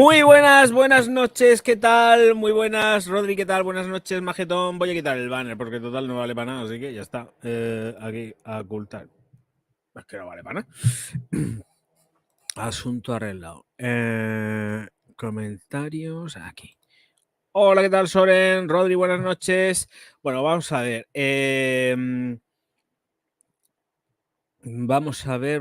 Muy buenas noches, ¿qué tal? Muy buenas, Rodri, ¿qué tal? Buenas noches, Majetón. Voy a quitar el banner porque total no vale para nada, así que ya está. Aquí, a ocultar. Es que no vale para nada. Asunto arreglado. Comentarios, aquí. Hola, ¿qué tal, Soren? Rodri, buenas noches. Bueno, vamos a ver. Vamos a ver.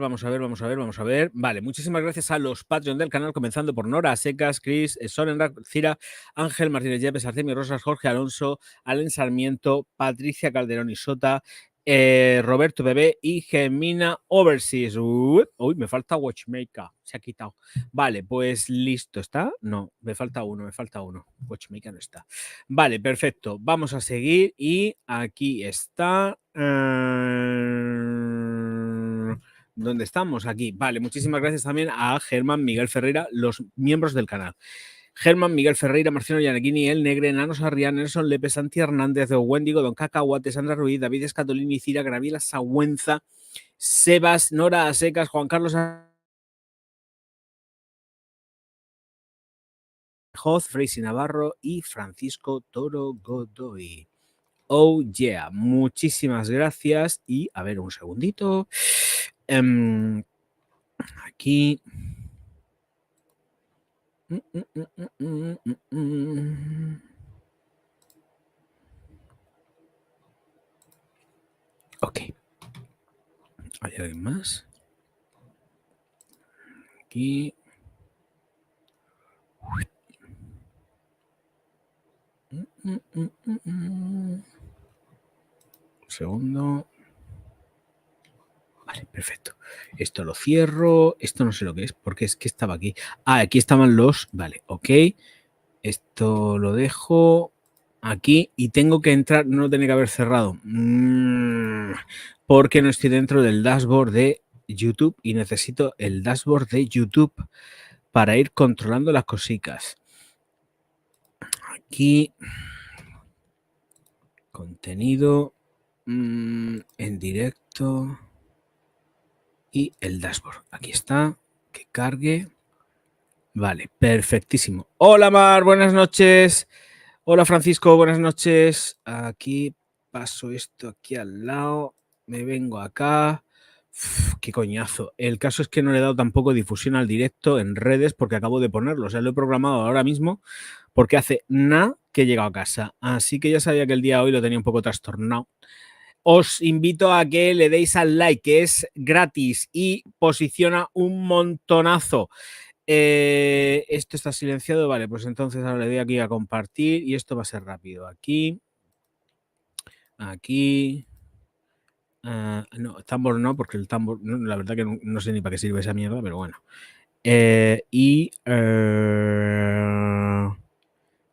Vale, muchísimas gracias a los Patreon del canal, comenzando por Nora Secas, Chris, Soren, Cira, Ángel Martínez Yepes, Artemio Rosas, Jorge Alonso, Alen Sarmiento, Patricia Calderón y Sota, Roberto Bebé y Gemina Overseas. Uy, me falta Watchmaker, se ha quitado. Vale, pues listo, ¿está? No, me falta uno. Watchmaker no está. Vale, perfecto. Vamos a seguir y aquí está. ¿Dónde estamos? Aquí. Vale, muchísimas gracias también a Germán, Miguel Ferreira, los miembros del canal. Germán, Miguel Ferreira, Marciano Giannettini, El Negre, Nano Sarriá, Nelson Lepe, Santi Hernández, Wendigo, Don Cacahuate, Sandra Ruiz, David Escatolini, Cira, Graviela Sagüenza, Sebas, Nora Asecas, Juan Carlos Joz, Freisy Navarro y Francisco Toro Godoy. Oh yeah, muchísimas gracias y a ver un segundito. Aquí. Ok. ¿Hay alguien más? Aquí. Un segundo. Vale, perfecto. Esto lo cierro. Esto no sé lo que es, porque es que estaba aquí. Ah, aquí estaban los. Vale, ok. Esto lo dejo aquí y tengo que entrar. No lo tenía que haber cerrado. Porque no estoy dentro del dashboard de YouTube y necesito el dashboard de YouTube para ir controlando las cositas. Aquí. Contenido. En directo. Y el dashboard. Aquí está. Que cargue. Vale, perfectísimo. Hola Mar, buenas noches. Hola Francisco, buenas noches. Aquí paso esto aquí al lado. Me vengo acá. Uf, qué coñazo. El caso es que no le he dado tampoco difusión al directo en redes porque acabo de ponerlo. O sea, lo he programado ahora mismo porque hace nada que he llegado a casa. Así que ya sabía que el día de hoy lo tenía un poco trastornado. Os invito a que le deis al like, que es gratis y posiciona un montonazo. Esto está silenciado, vale, pues entonces ahora le doy aquí a compartir y esto va a ser rápido. Aquí. No, Tumblr no, porque el Tumblr, no, la verdad que no sé ni para qué sirve esa mierda, pero bueno.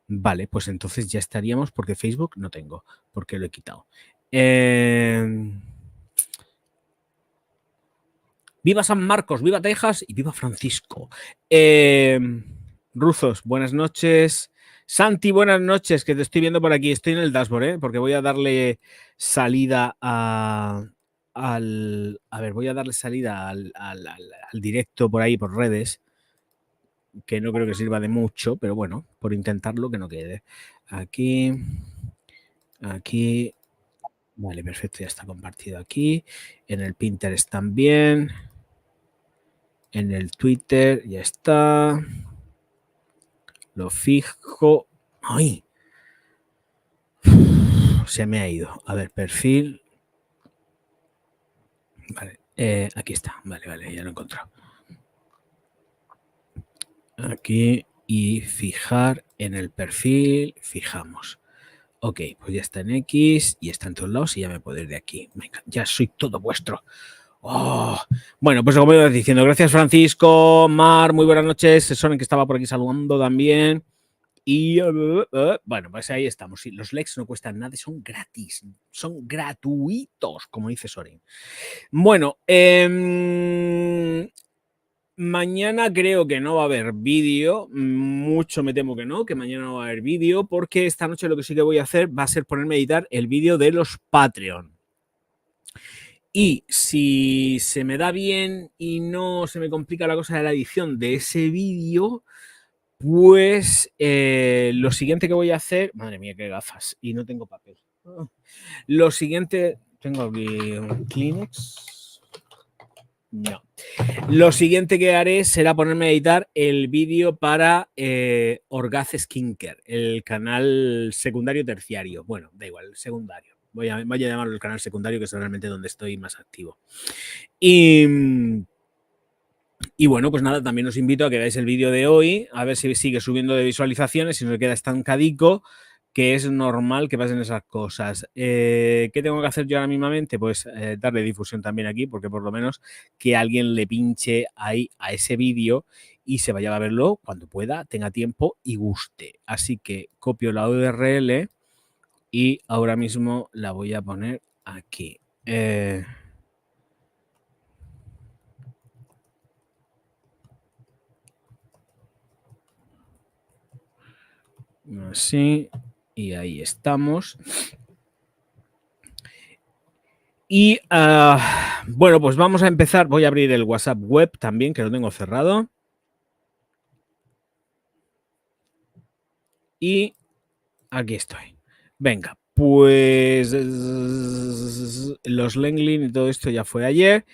Vale, pues entonces ya estaríamos, porque Facebook no tengo, porque lo he quitado. Viva San Marcos, viva Texas y viva Francisco. Ruzos, buenas noches. Santi, buenas noches, que te estoy viendo por aquí. Estoy en el dashboard, porque voy a darle salida al directo por ahí, por redes, que no creo que sirva de mucho, pero bueno, por intentarlo que no quede. Aquí. Vale, perfecto, ya está compartido aquí. En el Pinterest también. En el Twitter ya está. Lo fijo. ¡Ay! Se me ha ido. A ver, perfil. Vale, aquí está. Vale, ya lo he encontrado. Aquí y fijar en el perfil. Fijamos. Ok, pues ya está en X y está en todos lados y ya me puedo ir de aquí. Venga, ya soy todo vuestro. Oh. Bueno, pues como iba diciendo, gracias Francisco, Mar, muy buenas noches. Sonen que estaba por aquí saludando también. Y bueno, pues ahí estamos. Sí, los likes no cuestan nada, son gratis, son gratuitos, como dice Soren. Bueno, mañana creo que no va a haber vídeo, mucho me temo que no, que mañana no va a haber vídeo, porque esta noche lo que sí que voy a hacer va a ser ponerme a editar el vídeo de los Patreon. Y si se me da bien y no se me complica la cosa de la edición de ese vídeo, Pues lo siguiente que voy a hacer... Madre mía, qué gafas. Y no tengo papel. Lo siguiente... Tengo aquí un Kleenex. No. Lo siguiente que haré será ponerme a editar el vídeo para Orgaz Skincare, el canal secundario terciario. Bueno, da igual, secundario. Voy a llamarlo el canal secundario, que es realmente donde estoy más activo. Y bueno, pues nada, también os invito a que veáis el vídeo de hoy, a ver si sigue subiendo de visualizaciones, si no se queda estancadico, que es normal que pasen esas cosas. ¿Qué tengo que hacer yo ahora mismamente? Pues darle difusión también aquí, porque por lo menos que alguien le pinche ahí a ese vídeo y se vaya a verlo cuando pueda, tenga tiempo y guste. Así que copio la URL y ahora mismo la voy a poner aquí. Así, y ahí estamos. Y bueno, pues vamos a empezar. Voy a abrir el WhatsApp web también, que lo tengo cerrado. Y aquí estoy. Venga, pues los Lenglin y todo esto ya fue ayer.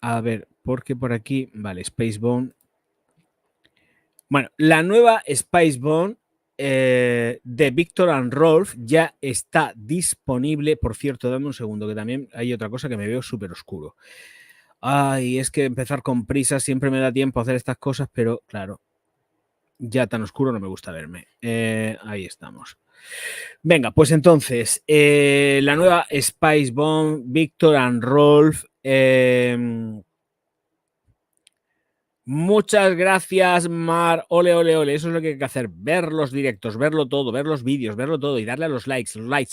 A ver, porque por aquí, vale, Spacebone. Bueno, la nueva Spacebone de Victor and Rolf ya está disponible. Por cierto, dame un segundo, que también hay otra cosa que me veo súper oscuro. Ay, es que empezar con prisa siempre me da tiempo a hacer estas cosas, pero claro, ya tan oscuro no me gusta verme. Ahí estamos. Venga, pues entonces, la nueva Spacebone, Victor and Rolf. Muchas gracias, Mar. Ole, ole, ole. Eso es lo que hay que hacer. Ver los directos, verlo todo, ver los vídeos, verlo todo y darle a los likes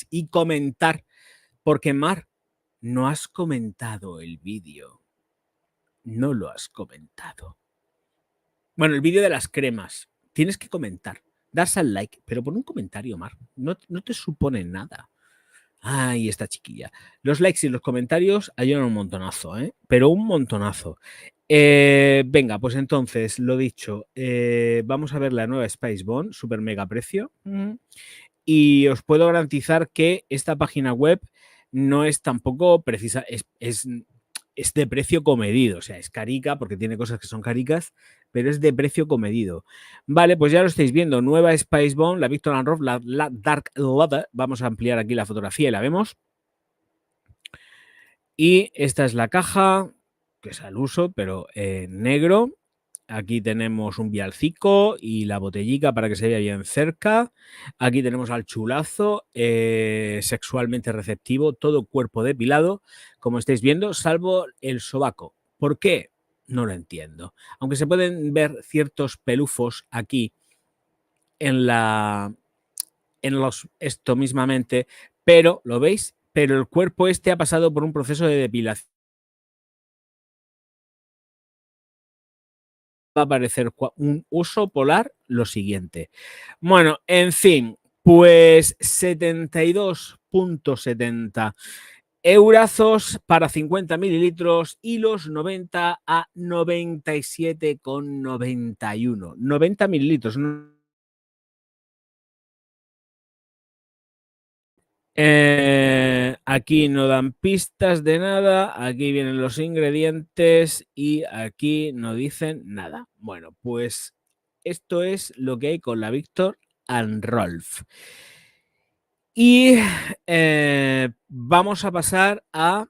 y comentar. Porque, Mar, no has comentado el vídeo. No lo has comentado. Bueno, el vídeo de las cremas. Tienes que comentar. Darse al like, pero pon un comentario, Mar. No te supone nada. Ay, esta chiquilla. Los likes y los comentarios ayudan un montonazo, ¿eh? Pero un montonazo. Venga, pues entonces, lo dicho, vamos a ver la nueva Spacebone, super mega precio. Y os puedo garantizar que esta página web no es tampoco precisa, es de precio comedido, o sea, es carica porque tiene cosas que son caricas, pero es de precio comedido. Vale, pues ya lo estáis viendo, nueva Spacebone, la Victor and Rolf, la Dark Leather. Vamos a ampliar aquí la fotografía y la vemos. Y esta es la caja, que es al uso, pero negro. Aquí tenemos un vialcico y la botellica para que se vea bien cerca. Aquí tenemos al chulazo, sexualmente receptivo, todo cuerpo depilado, como estáis viendo, salvo el sobaco. ¿Por qué? No lo entiendo. Aunque se pueden ver ciertos pelufos aquí en esto mismamente, pero, ¿lo veis? Pero el cuerpo este ha pasado por un proceso de depilación. Va a aparecer un oso polar lo siguiente. Bueno, en fin, pues 72,70 eurazos para 50 mililitros y los 90 a 97,91. 90 mililitros. Aquí no dan pistas de nada, aquí vienen los ingredientes y aquí no dicen nada. Bueno, pues esto es lo que hay con la Victor and Rolf. Y vamos a pasar a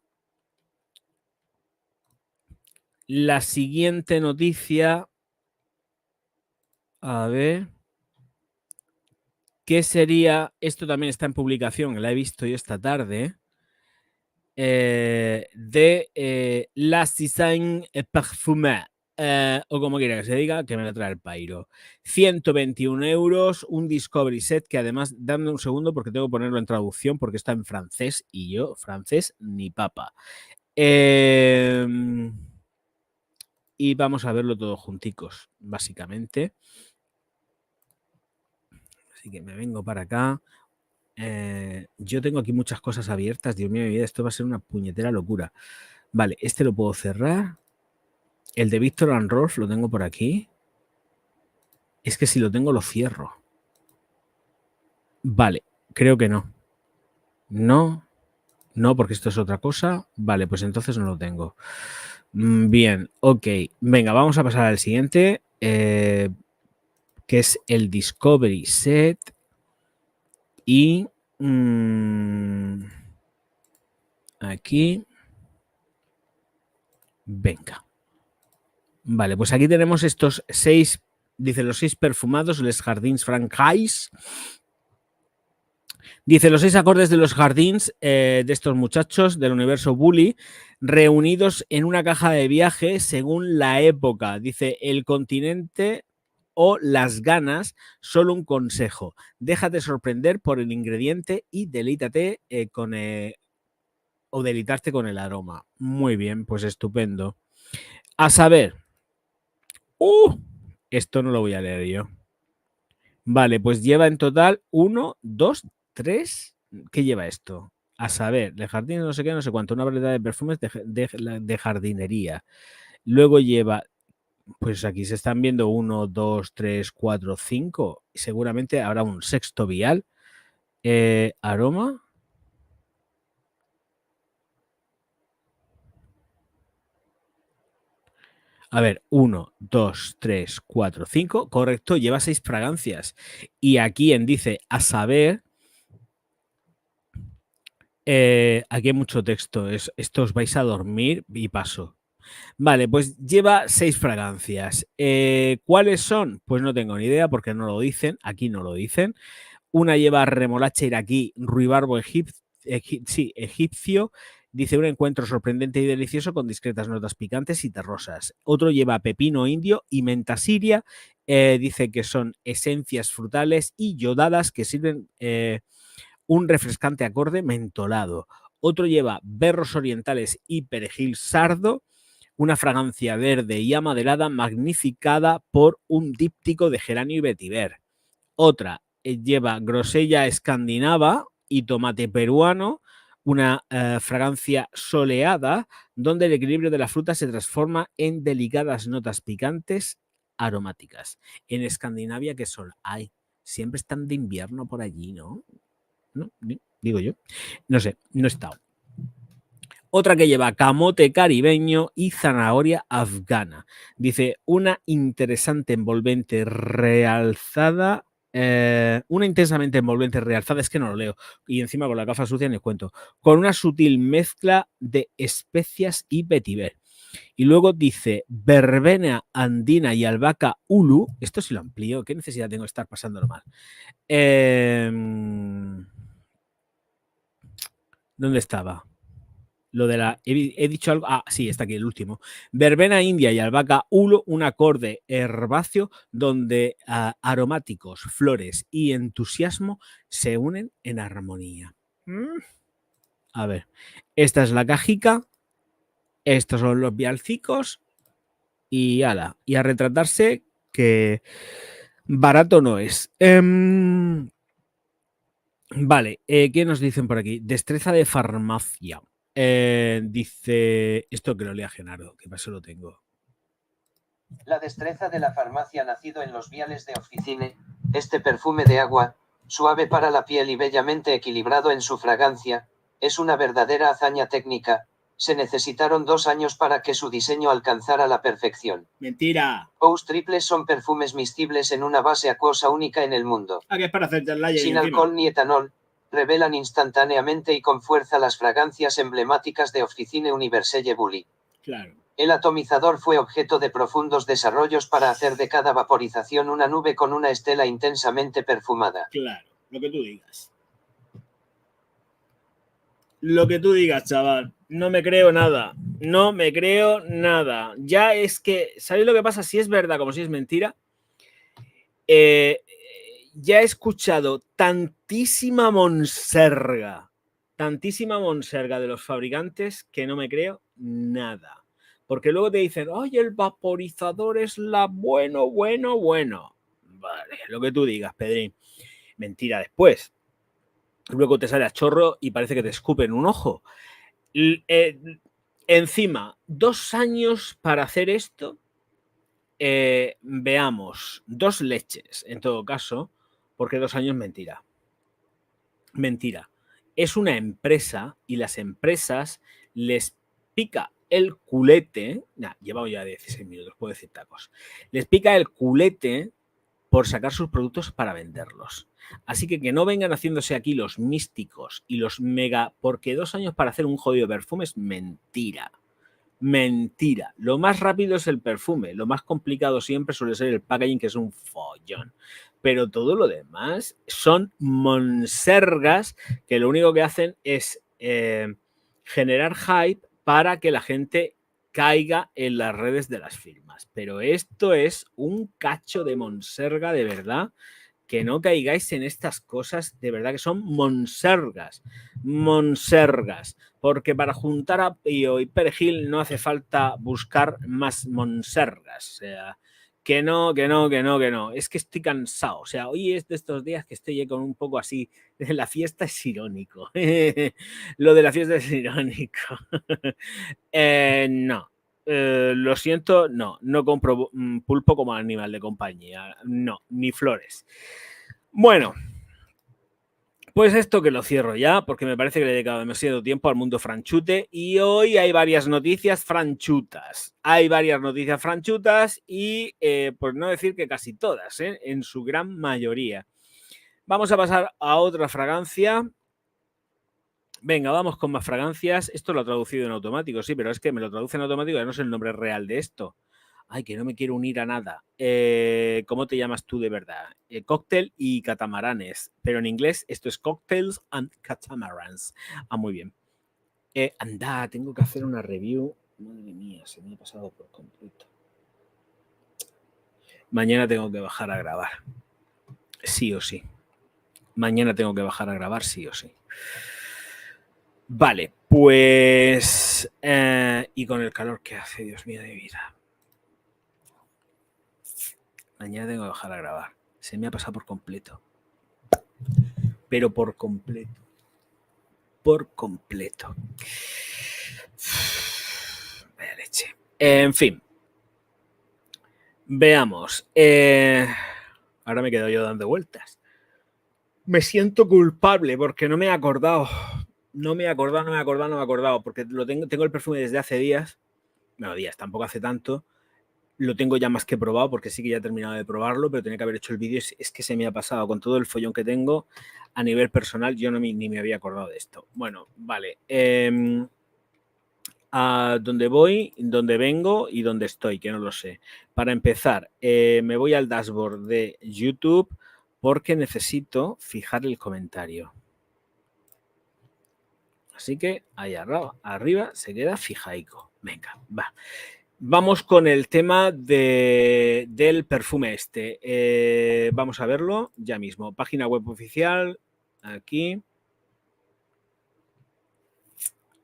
la siguiente noticia. A ver. ¿Qué sería? Esto también está en publicación, la he visto yo esta tarde. De La Design Parfumé, o como quiera que se diga, que me lo trae el pairo. 121 euros, un Discovery Set que además, dame un segundo porque tengo que ponerlo en traducción porque está en francés y yo, francés, ni papa. Y vamos a verlo todo junticos, básicamente. Así que me vengo para acá. Yo tengo aquí muchas cosas abiertas. Dios mío, mi vida, esto va a ser una puñetera locura. Vale, este lo puedo cerrar. El de Víctor and Rolf lo tengo por aquí. Es que si lo tengo lo cierro. Vale, creo que no. No, porque esto es otra cosa. Vale, pues entonces no lo tengo. Bien, ok. Venga, vamos a pasar al siguiente, que es el Discovery Set. Y aquí. Venga. Vale, pues aquí tenemos estos 6, dice los 6 perfumados, Les Jardins Franchise. Dice los 6 acordes de los jardines de estos muchachos del universo Bully, reunidos en una caja de viaje según la época. Dice el continente o las ganas, solo un consejo. Déjate sorprender por el ingrediente y delítate o delitarte con el aroma. Muy bien, pues estupendo. A saber, esto no lo voy a leer yo. Vale, pues lleva en total 1, 2, 3. ¿Qué lleva esto? A saber, de jardín no sé qué, no sé cuánto, una variedad de perfumes de jardinería. Luego lleva, pues aquí se están viendo 1, 2, 3, 4, 5. Seguramente habrá un sexto vial. Aroma. A ver, 1, 2, 3, 4, 5. Correcto, lleva 6 fragancias. Y aquí en dice a saber. Aquí hay mucho texto. Esto os vais a dormir y paso. Vale, pues lleva 6 fragancias. ¿Cuáles son? Pues no tengo ni idea porque no lo dicen. Aquí no lo dicen. Una lleva remolacha iraquí, ruibarbo egipcio. Dice un encuentro sorprendente y delicioso con discretas notas picantes y terrosas. Otro lleva pepino indio y menta siria. Dice que son esencias frutales y yodadas que sirven un refrescante acorde mentolado. Otro lleva berros orientales y perejil sardo. Una fragancia verde y amaderada magnificada por un díptico de geranio y vetiver. Otra lleva grosella escandinava y tomate peruano, una fragancia soleada donde el equilibrio de la fruta se transforma en delicadas notas picantes aromáticas. En Escandinavia, ¿qué sol hay? Siempre están de invierno por allí, ¿no? ¿No? Digo yo. No sé, no he estado. Otra que lleva camote caribeño y zanahoria afgana. Dice, una interesante envolvente realzada. Una intensamente envolvente realzada, es que no lo leo. Y encima con la gafa sucia ni os cuento. Con una sutil mezcla de especias y vetiver. Y luego dice verbena andina y albahaca ulu. Esto sí lo amplío. ¿Qué necesidad tengo de estar pasándolo mal? ¿Dónde estaba? Lo de la. He dicho algo. Ah, sí, está aquí el último. Verbena india y albahaca hulo, un acorde herbáceo donde aromáticos, flores y entusiasmo se unen en armonía. A ver, esta es la cajica. Estos son los vialcicos. Y ala. Y a retratarse que barato no es. Vale, ¿qué nos dicen por aquí? Destreza de farmacia. Dice esto que lo lea Genaro, que para eso lo tengo. La destreza de la farmacia nacido en los viales de Officine, este perfume de agua, suave para la piel y bellamente equilibrado en su fragancia, es una verdadera hazaña técnica. Se necesitaron 2 años para que su diseño alcanzara la perfección. ¡Mentira! Ous triples son perfumes miscibles en una base acuosa única en el mundo. ¿A qué es para hacer Sin alcohol ni etanol, revelan instantáneamente y con fuerza las fragancias emblemáticas de Officine Universelle Bully. Claro. El atomizador fue objeto de profundos desarrollos para hacer de cada vaporización una nube con una estela intensamente perfumada. Claro, lo que tú digas. Lo que tú digas, chaval. No me creo nada. No me creo nada. Ya es que, ¿sabéis lo que pasa? Si es verdad como si es mentira. Ya he escuchado tantísima monserga de los fabricantes que no me creo nada. Porque luego te dicen, oye, el vaporizador es la bueno. Vale, lo que tú digas, Pedrín. Mentira después. luego te sale a chorro y parece que te escupen un ojo. Encima, 2 años para hacer esto. Veamos, 2 leches, en todo caso, porque 2 años mentira. Mentira. Es una empresa y las empresas les pica el culete. Llevamos ya 16 minutos, puedo decir tacos. Les pica el culete por sacar sus productos para venderlos. Así que no vengan haciéndose aquí los místicos y los mega, porque 2 años para hacer un jodido perfume es mentira. Mentira. Lo más rápido es el perfume. Lo más complicado siempre suele ser el packaging, que es un follón. Pero todo lo demás son monsergas que lo único que hacen es generar hype para que la gente caiga en las redes de las firmas. Pero esto es un cacho de monserga de verdad. Que no caigáis en estas cosas, de verdad que son monsergas. Monsergas. Porque para juntar apio y perejil no hace falta buscar más monsergas. O sea, que no. Es que estoy cansado. O sea, hoy es de estos días que estoy con un poco así. La fiesta es irónico. Lo de la fiesta es irónico. No. Lo siento, no compro pulpo como animal de compañía. No, ni flores. Bueno, pues esto que lo cierro ya, porque me parece que le he dedicado demasiado tiempo al mundo franchute y hoy hay varias noticias franchutas. Y, por no decir que casi todas, en su gran mayoría. Vamos a pasar a otra fragancia. Venga, vamos con más fragancias. Esto lo ha traducido en automático, sí, pero es que me lo traduce en automático y no sé el nombre real de esto. Ay, que no me quiero unir a nada. ¿Cómo te llamas tú de verdad? Cóctel y catamaranes. Pero en inglés esto es Cocktails and Catamarans. Muy bien. Anda, tengo que hacer una review. Madre mía, se me ha pasado por completo. Mañana tengo que bajar a grabar. Sí o sí. Mañana tengo que bajar a grabar, sí o sí. Vale, pues... y con el calor que hace, Dios mío de vida. Mañana tengo que bajar a grabar. Se me ha pasado por completo. Pero por completo. Por completo. Vaya leche. En fin. Veamos. Ahora me quedo yo dando vueltas. Me siento culpable porque no me he acordado. No me he acordado. Porque tengo el perfume desde hace días. No, días, tampoco hace tanto. Lo tengo ya más que probado porque sí que ya he terminado de probarlo, pero tenía que haber hecho el vídeo. Es que se me ha pasado con todo el follón que tengo a nivel personal. Yo ni me había acordado de esto. Bueno, vale. A dónde voy, dónde vengo y dónde estoy, que no lo sé. Para empezar, me voy al dashboard de YouTube porque necesito fijar el comentario. Así que ahí arriba se queda fijaico. Venga, va. Vamos con el tema del perfume este. Vamos a verlo ya mismo. Página web oficial, aquí.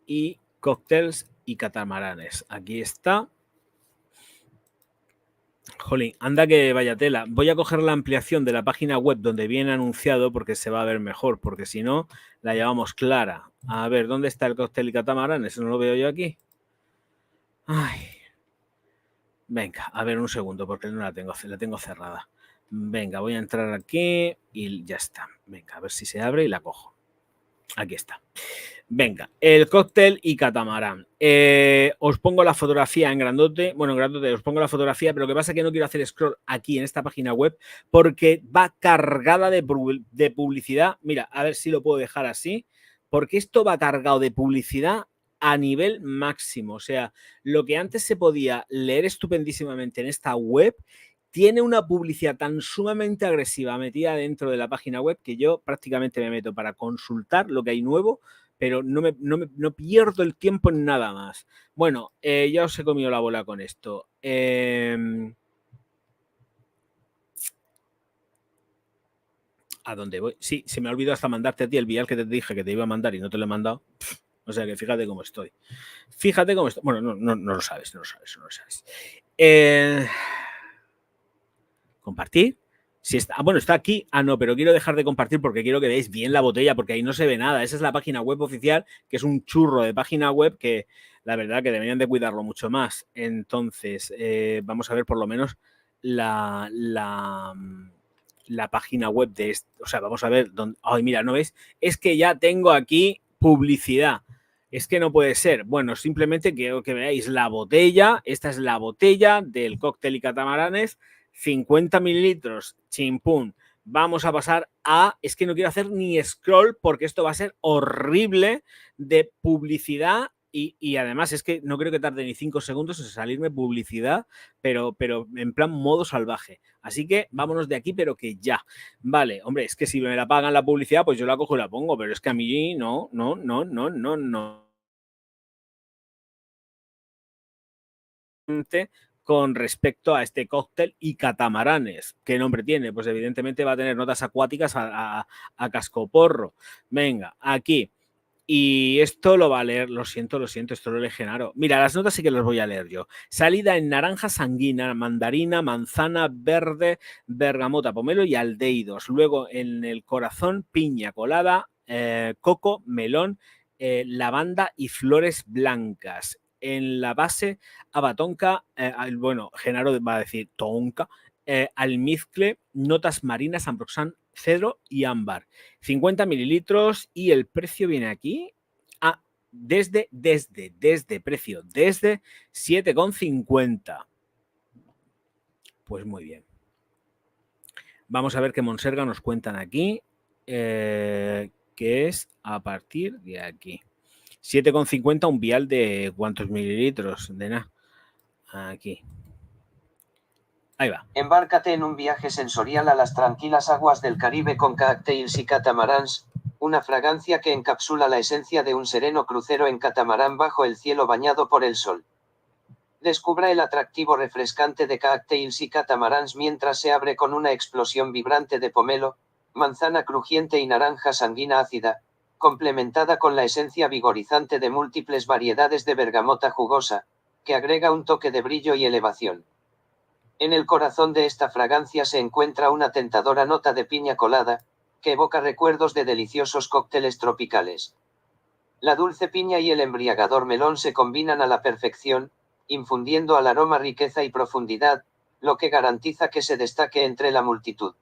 Y cócteles y catamaranes. Aquí está. Jolín, anda que vaya tela. Voy a coger la ampliación de la página web donde viene anunciado porque se va a ver mejor, porque si no, la llevamos clara. A ver, ¿dónde está el cóctel y catamaranes? No lo veo yo aquí. Ay. Venga, a ver un segundo, porque no la tengo cerrada. Venga, voy a entrar aquí y ya está. Venga, a ver si se abre y la cojo. Aquí está. Venga, el cóctel y catamarán. Os pongo la fotografía en grandote. Bueno, en grandote os pongo la fotografía, pero lo que pasa es que no quiero hacer scroll aquí en esta página web porque va cargada de publicidad. Mira, a ver si lo puedo dejar así. Porque esto va cargado de publicidad a nivel máximo. O sea, lo que antes se podía leer estupendísimamente en esta web tiene una publicidad tan sumamente agresiva metida dentro de la página web que yo prácticamente me meto para consultar lo que hay nuevo, pero no pierdo el tiempo en nada más. Bueno, ya os he comido la bola con esto. ¿A dónde voy? Sí, se me ha olvidado hasta mandarte a ti el vial que te dije que te iba a mandar y no te lo he mandado. O sea que fíjate cómo estoy. Fíjate cómo estoy. Bueno, no lo sabes. Compartir. Si está, bueno, está aquí. Ah, no, pero quiero dejar de compartir porque quiero que veáis bien la botella, porque ahí no se ve nada. Esa es la página web oficial, que es un churro de página web que la verdad que deberían de cuidarlo mucho más. Entonces, vamos a ver por lo menos la página web de esto. O sea, vamos a ver dónde. Ay, mira, ¿no ves? Es que ya tengo aquí publicidad. Es que no puede ser. Bueno, simplemente quiero que veáis la botella. Esta es la botella del cóctel y catamaranes. 50 mililitros, chimpún. Vamos a pasar a... Es que no quiero hacer ni scroll porque esto va a ser horrible de publicidad y además es que no creo que tarde ni 5 segundos en salirme publicidad, pero en plan modo salvaje. Así que vámonos de aquí, pero que ya. Vale, hombre, es que si me la pagan la publicidad, pues yo la cojo y la pongo, pero es que a mí no. Con respecto a este cóctel y catamaranes. ¿Qué nombre tiene? Pues evidentemente va a tener notas acuáticas a cascoporro. Venga, aquí. Y esto lo va a leer, lo siento, esto lo lee Genaro. Mira, las notas sí que las voy a leer yo. Salida en naranja sanguina, mandarina, manzana, verde, bergamota, pomelo y aldehídos. Luego en el corazón, piña colada, coco, melón, lavanda y flores blancas. En la base, abatonca, bueno, Genaro va a decir tonca, almizcle, notas marinas, ambroxan, cedro y ámbar. 50 mililitros y el precio viene aquí a desde precio, desde 7,50. Pues muy bien. Vamos a ver qué Monserga nos cuentan aquí, que es a partir de aquí. 7,50 un vial de ¿cuántos mililitros? De nada. Aquí. Ahí va. Embárcate en un viaje sensorial a las tranquilas aguas del Caribe con cocktails y catamarans, una fragancia que encapsula la esencia de un sereno crucero en catamarán bajo el cielo bañado por el sol. Descubra el atractivo refrescante de cocktails y catamarans mientras se abre con una explosión vibrante de pomelo, manzana crujiente y naranja sanguina ácida, complementada con la esencia vigorizante de múltiples variedades de bergamota jugosa, que agrega un toque de brillo y elevación. En el corazón de esta fragancia se encuentra una tentadora nota de piña colada, que evoca recuerdos de deliciosos cócteles tropicales. La dulce piña y el embriagador melón se combinan a la perfección, infundiendo al aroma riqueza y profundidad, lo que garantiza que se destaque entre la multitud.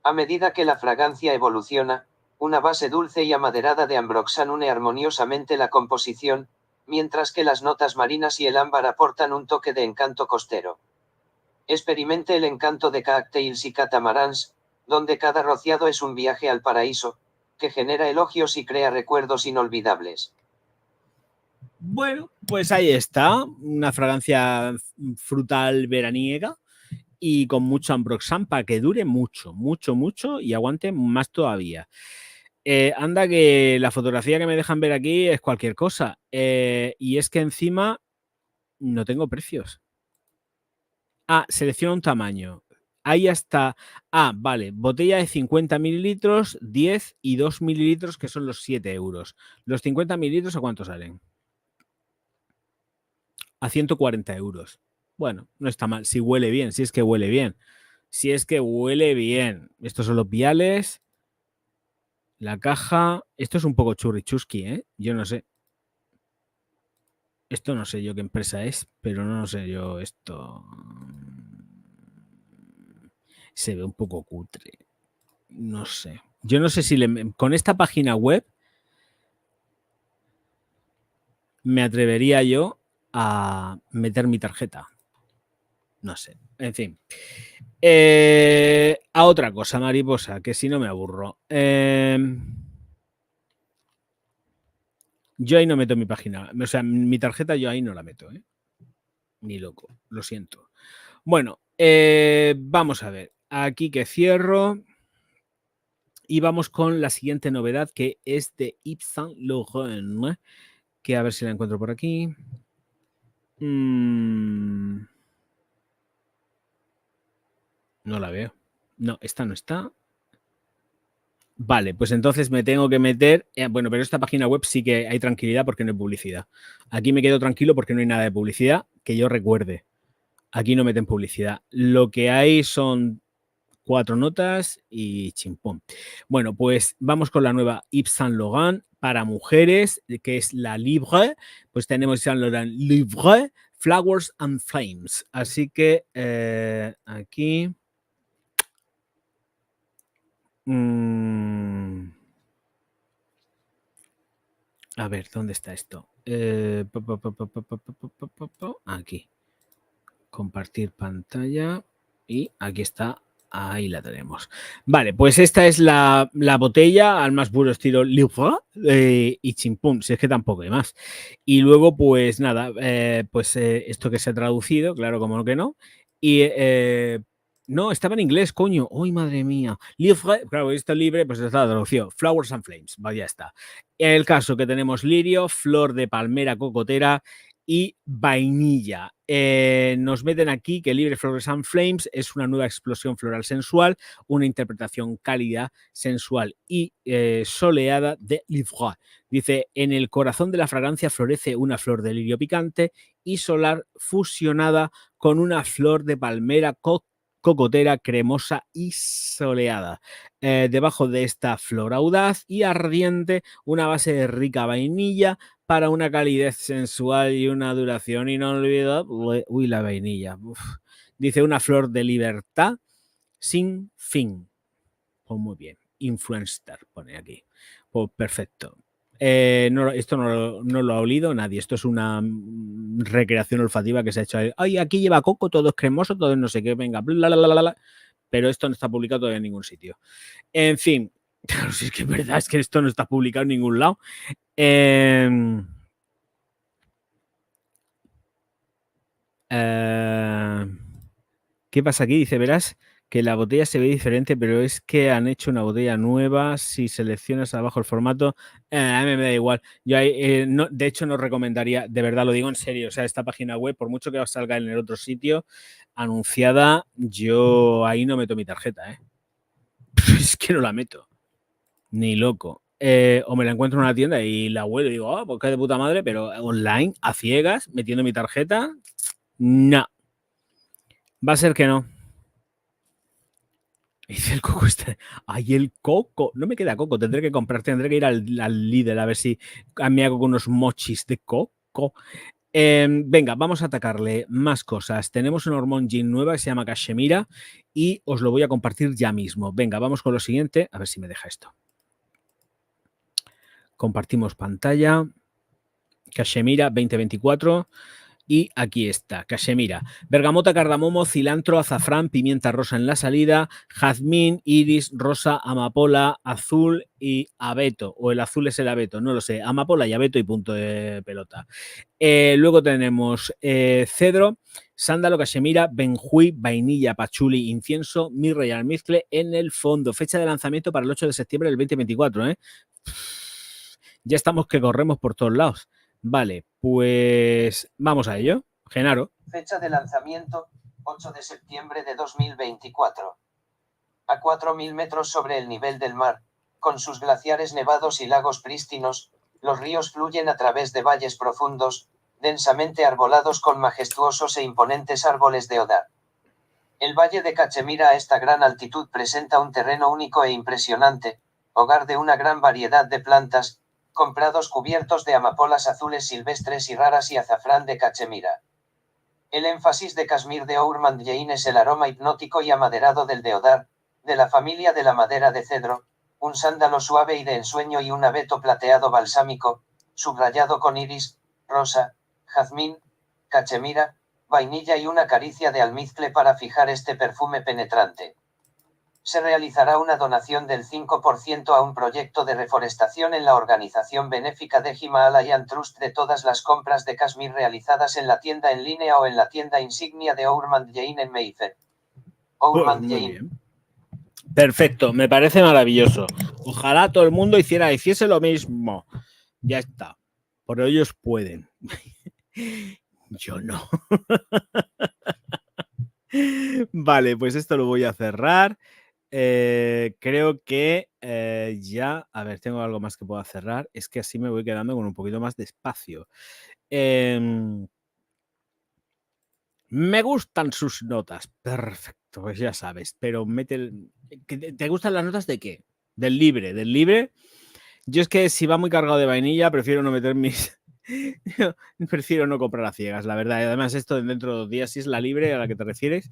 A medida que la fragancia evoluciona, una base dulce y amaderada de ambroxan une armoniosamente la composición, mientras que las notas marinas y el ámbar aportan un toque de encanto costero. Experimente el encanto de cocktails y catamarans, donde cada rociado es un viaje al paraíso, que genera elogios y crea recuerdos inolvidables. Bueno, pues ahí está, una fragancia frutal veraniega y con mucho ambroxan para que dure mucho y aguante más todavía. Anda que la fotografía que me dejan ver aquí es cualquier cosa. Y es que encima no tengo precios. Selecciona un tamaño. Ahí está. Vale. Botella de 50 mililitros, 10 y 2 mililitros, que son los 7 euros. ¿Los 50 mililitros a cuánto salen? A 140 euros. Bueno, no está mal. Si huele bien, si es que huele bien. Si es que huele bien. Estos son los viales. La caja. Esto es un poco churrichusqui, ¿eh? Yo no sé. Esto no sé yo qué empresa es, pero no sé yo esto. Se ve un poco cutre. No sé. Yo no sé si con esta página web me atrevería yo a meter mi tarjeta. No sé. En fin. A otra cosa, mariposa, que si no me aburro. Yo ahí no meto mi página. O sea, mi tarjeta yo ahí no la meto, ¿eh? Ni loco. Lo siento. Bueno, vamos a ver. Aquí que cierro. Y vamos con la siguiente novedad, que es de Yves Saint Laurent, que a ver si la encuentro por aquí. No la veo. No, esta no está. Vale, pues entonces me tengo que meter... bueno, pero esta página web sí que hay tranquilidad porque no hay publicidad. Aquí me quedo tranquilo porque no hay nada de publicidad que yo recuerde. Aquí no meten publicidad. Lo que hay son 4 notas y chimpón. Bueno, pues vamos con la nueva Yves Saint Laurent para mujeres, que es la Libre. Pues tenemos Saint Laurent Libre, Flowers and Flames. Así que aquí... a ver, ¿dónde está esto? Aquí. Compartir pantalla. Y aquí está. Ahí la tenemos. Vale, pues esta es la botella al más puro estilo Libre y chimpún, si es que tampoco hay más. Y luego, pues nada, esto que se ha traducido, claro, como que no. Y no, estaba en inglés, coño. ¡Ay, madre mía! Libre, claro, esto libre, pues está traducido. Flowers and Flames, vaya está. El caso que tenemos lirio, flor de palmera cocotera y vainilla. Nos meten aquí que Libre Flowers and Flames es una nueva explosión floral sensual, una interpretación cálida, sensual y soleada de Libre. Dice, en el corazón de la fragancia florece una flor de lirio picante y solar fusionada con una flor de palmera cocotera, cremosa y soleada. Debajo de esta flor audaz y ardiente, una base de rica vainilla para una calidez sensual y una duración inolvidable. Uy, la vainilla. Uf. Dice, una flor de libertad sin fin. Pues muy bien. Influencer pone aquí. Pues perfecto. Esto no lo ha olido nadie. Esto es una recreación olfativa que se ha hecho. Ay, aquí lleva coco, todo es cremoso, todo es no sé qué, venga, bla, bla, bla, bla, bla. Pero esto no está publicado todavía en ningún sitio. En fin, claro, si es que es verdad, es que esto no está publicado en ningún lado. ¿Qué pasa aquí? Dice, verás que la botella se ve diferente, pero es que han hecho una botella nueva. Si seleccionas abajo el formato, a mí me da igual. Yo no, de hecho, no recomendaría, de verdad lo digo en serio, o sea, esta página web, por mucho que salga en el otro sitio, anunciada, yo ahí no meto mi tarjeta, ¿eh? Es que no la meto, ni loco. O me la encuentro en una tienda y la huelo y digo, oh, pues qué de puta madre, pero online, a ciegas, metiendo mi tarjeta, no. Va a ser que no. Dice el coco este. Ay, el coco. No me queda coco. Tendré que comprar. Tendré que ir al líder a ver si me hago con unos mochis de coco. Venga, vamos a atacarle más cosas. Tenemos una hormón gin nueva que se llama Cachemira y os lo voy a compartir ya mismo. Venga, vamos con lo siguiente. A ver si me deja esto. Compartimos pantalla. Cachemira 2024. Y aquí está, cachemira, bergamota, cardamomo, cilantro, azafrán, pimienta rosa en la salida, jazmín, iris, rosa, amapola, azul y abeto. O el azul es el abeto, no lo sé. Amapola y abeto y punto de pelota. Luego tenemos cedro, sándalo, cachemira, benjuí, vainilla, pachuli, incienso, mirra y almizcle en el fondo. Fecha de lanzamiento para el 8 de septiembre del 2024. Ya estamos que corremos por todos lados. Vale, pues vamos a ello. Genaro. Fecha de lanzamiento, 8 de septiembre de 2024. A 4.000 metros sobre el nivel del mar, con sus glaciares nevados y lagos prístinos, los ríos fluyen a través de valles profundos, densamente arbolados con majestuosos e imponentes árboles de odar. El valle de Cachemira a esta gran altitud presenta un terreno único e impresionante, hogar de una gran variedad de plantas, con prados cubiertos de amapolas azules silvestres y raras y azafrán de Cachemira. El énfasis de Kashmir de Ourmand-Jain es el aroma hipnótico y amaderado del deodar, de la familia de la madera de cedro, un sándalo suave y de ensueño y un abeto plateado balsámico, subrayado con iris, rosa, jazmín, cachemira, vainilla y una caricia de almizcle para fijar este perfume penetrante. Se realizará una donación del 5% a un proyecto de reforestación en la organización benéfica de Himalayan Trust de todas las compras de Kashmir realizadas en la tienda en línea o en la tienda insignia de Ourmand-Jain en Mayfair. Pues muy bien. Perfecto, me parece maravilloso. Ojalá todo el mundo hiciese lo mismo. Ya está. Por ellos pueden. Yo no. Vale, pues esto lo voy a cerrar. Creo que ya, a ver, tengo algo más que pueda cerrar. Es que así me voy quedando con un poquito más de espacio. Me gustan sus notas. Perfecto, pues ya sabes. Pero ¿te gustan las notas de qué? Del libre. Del libre. Yo es que si va muy cargado de vainilla, prefiero no meter mis... prefiero no comprar a ciegas, la verdad. Y además esto dentro de 2 días, si es la libre a la que te refieres,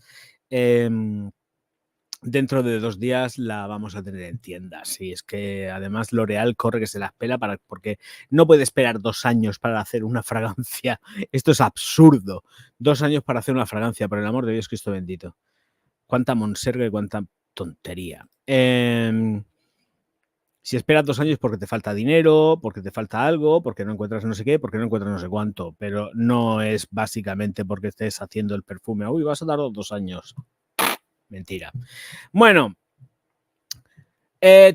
dentro de 2 días la vamos a tener en tiendas. Y es que además L'Oréal corre que se las pela porque no puede esperar 2 años para hacer una fragancia. Esto es absurdo. 2 años para hacer una fragancia, por el amor de Dios Cristo bendito. Cuánta monserga y cuánta tontería. Si esperas 2 años porque te falta dinero, porque te falta algo, porque no encuentras no sé qué, porque no encuentras no sé cuánto, pero no es básicamente porque estés haciendo el perfume. Uy, vas a tardar 2 años. Mentira. Bueno,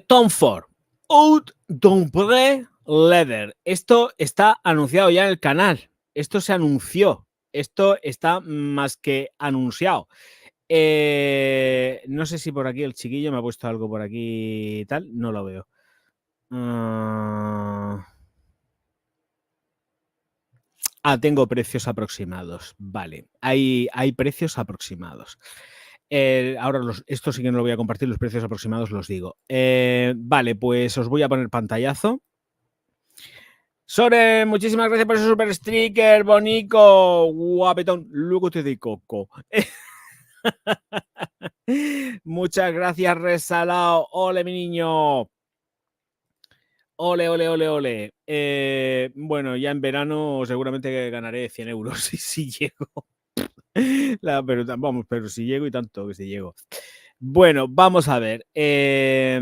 Tom Ford, Oud Dompré Leather. Esto está anunciado ya en el canal. Esto se anunció. Esto está más que anunciado. No sé si por aquí el chiquillo me ha puesto algo por aquí y tal. No lo veo. Tengo precios aproximados. Vale, hay precios aproximados. Ahora esto sí que no lo voy a compartir, los precios aproximados los digo. Vale, pues os voy a poner pantallazo. Soren, muchísimas gracias por ese super sticker, bonico, guapetón. Luego te doy coco. Muchas gracias, Resalao. Ole, mi niño. Ole, ole, ole, ole. Bueno, ya en verano seguramente ganaré 100 euros si llego. Pero si llego y tanto que si llego. Bueno, vamos a ver. ¿Qué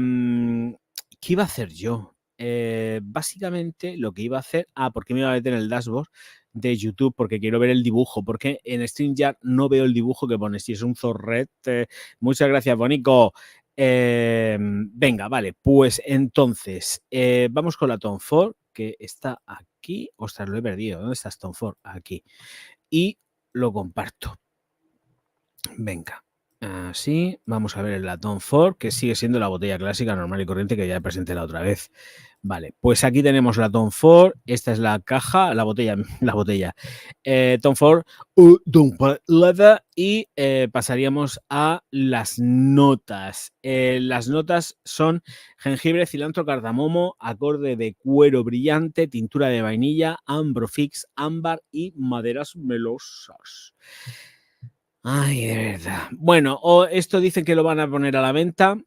iba a hacer yo? Básicamente lo que iba a hacer... porque me iba a meter en el dashboard de YouTube porque quiero ver el dibujo, porque en StreamYard no veo el dibujo que pone. Si es un zorrete. Muchas gracias, Bonico. Venga, vale, pues entonces vamos con la Tom Ford, que está aquí. Ostras, lo he perdido. ¿Dónde está Tom Ford? Aquí. Y lo comparto. Venga, así, vamos a ver el Tom Ford, que sigue siendo la botella clásica normal y corriente que ya presenté la otra vez. Vale, pues aquí tenemos la Tom Ford, esta es la caja, la botella, Tom Ford Leather, y pasaríamos a las notas. Las notas son jengibre, cilantro, cardamomo, acorde de cuero brillante, tintura de vainilla, ambrofix, ámbar y maderas melosas. Ay, de verdad. Bueno, esto dicen que lo van a poner a la venta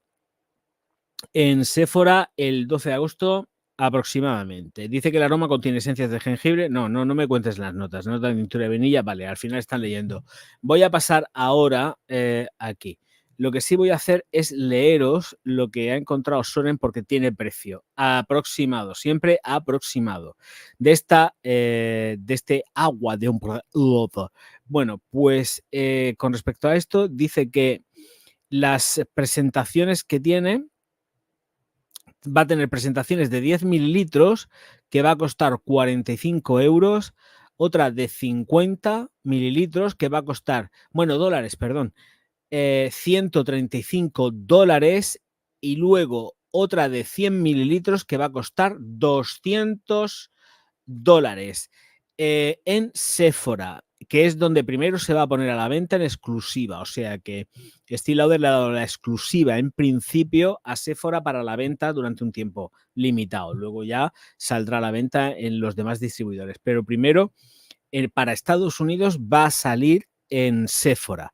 en Sephora el 12 de agosto aproximadamente. Dice que el aroma contiene esencias de jengibre. No me cuentes las notas. Nota de tintura de vainilla. Vale, al final están leyendo. Voy a pasar ahora aquí. Lo que sí voy a hacer es leeros lo que ha encontrado Soren porque tiene precio aproximado, siempre aproximado, de este agua de un producto. Bueno, pues con respecto a esto, dice que las presentaciones que tiene, va a tener presentaciones de 10 mililitros que va a costar 45 euros, otra de 50 mililitros que va a costar, dólares, perdón, $135 y luego otra de 100 mililitros que va a costar $200 en Sephora, que es donde primero se va a poner a la venta en exclusiva. O sea que Estée Lauder le ha dado la exclusiva en principio a Sephora para la venta durante un tiempo limitado. Luego ya saldrá a la venta en los demás distribuidores. Pero primero, para Estados Unidos va a salir en Sephora.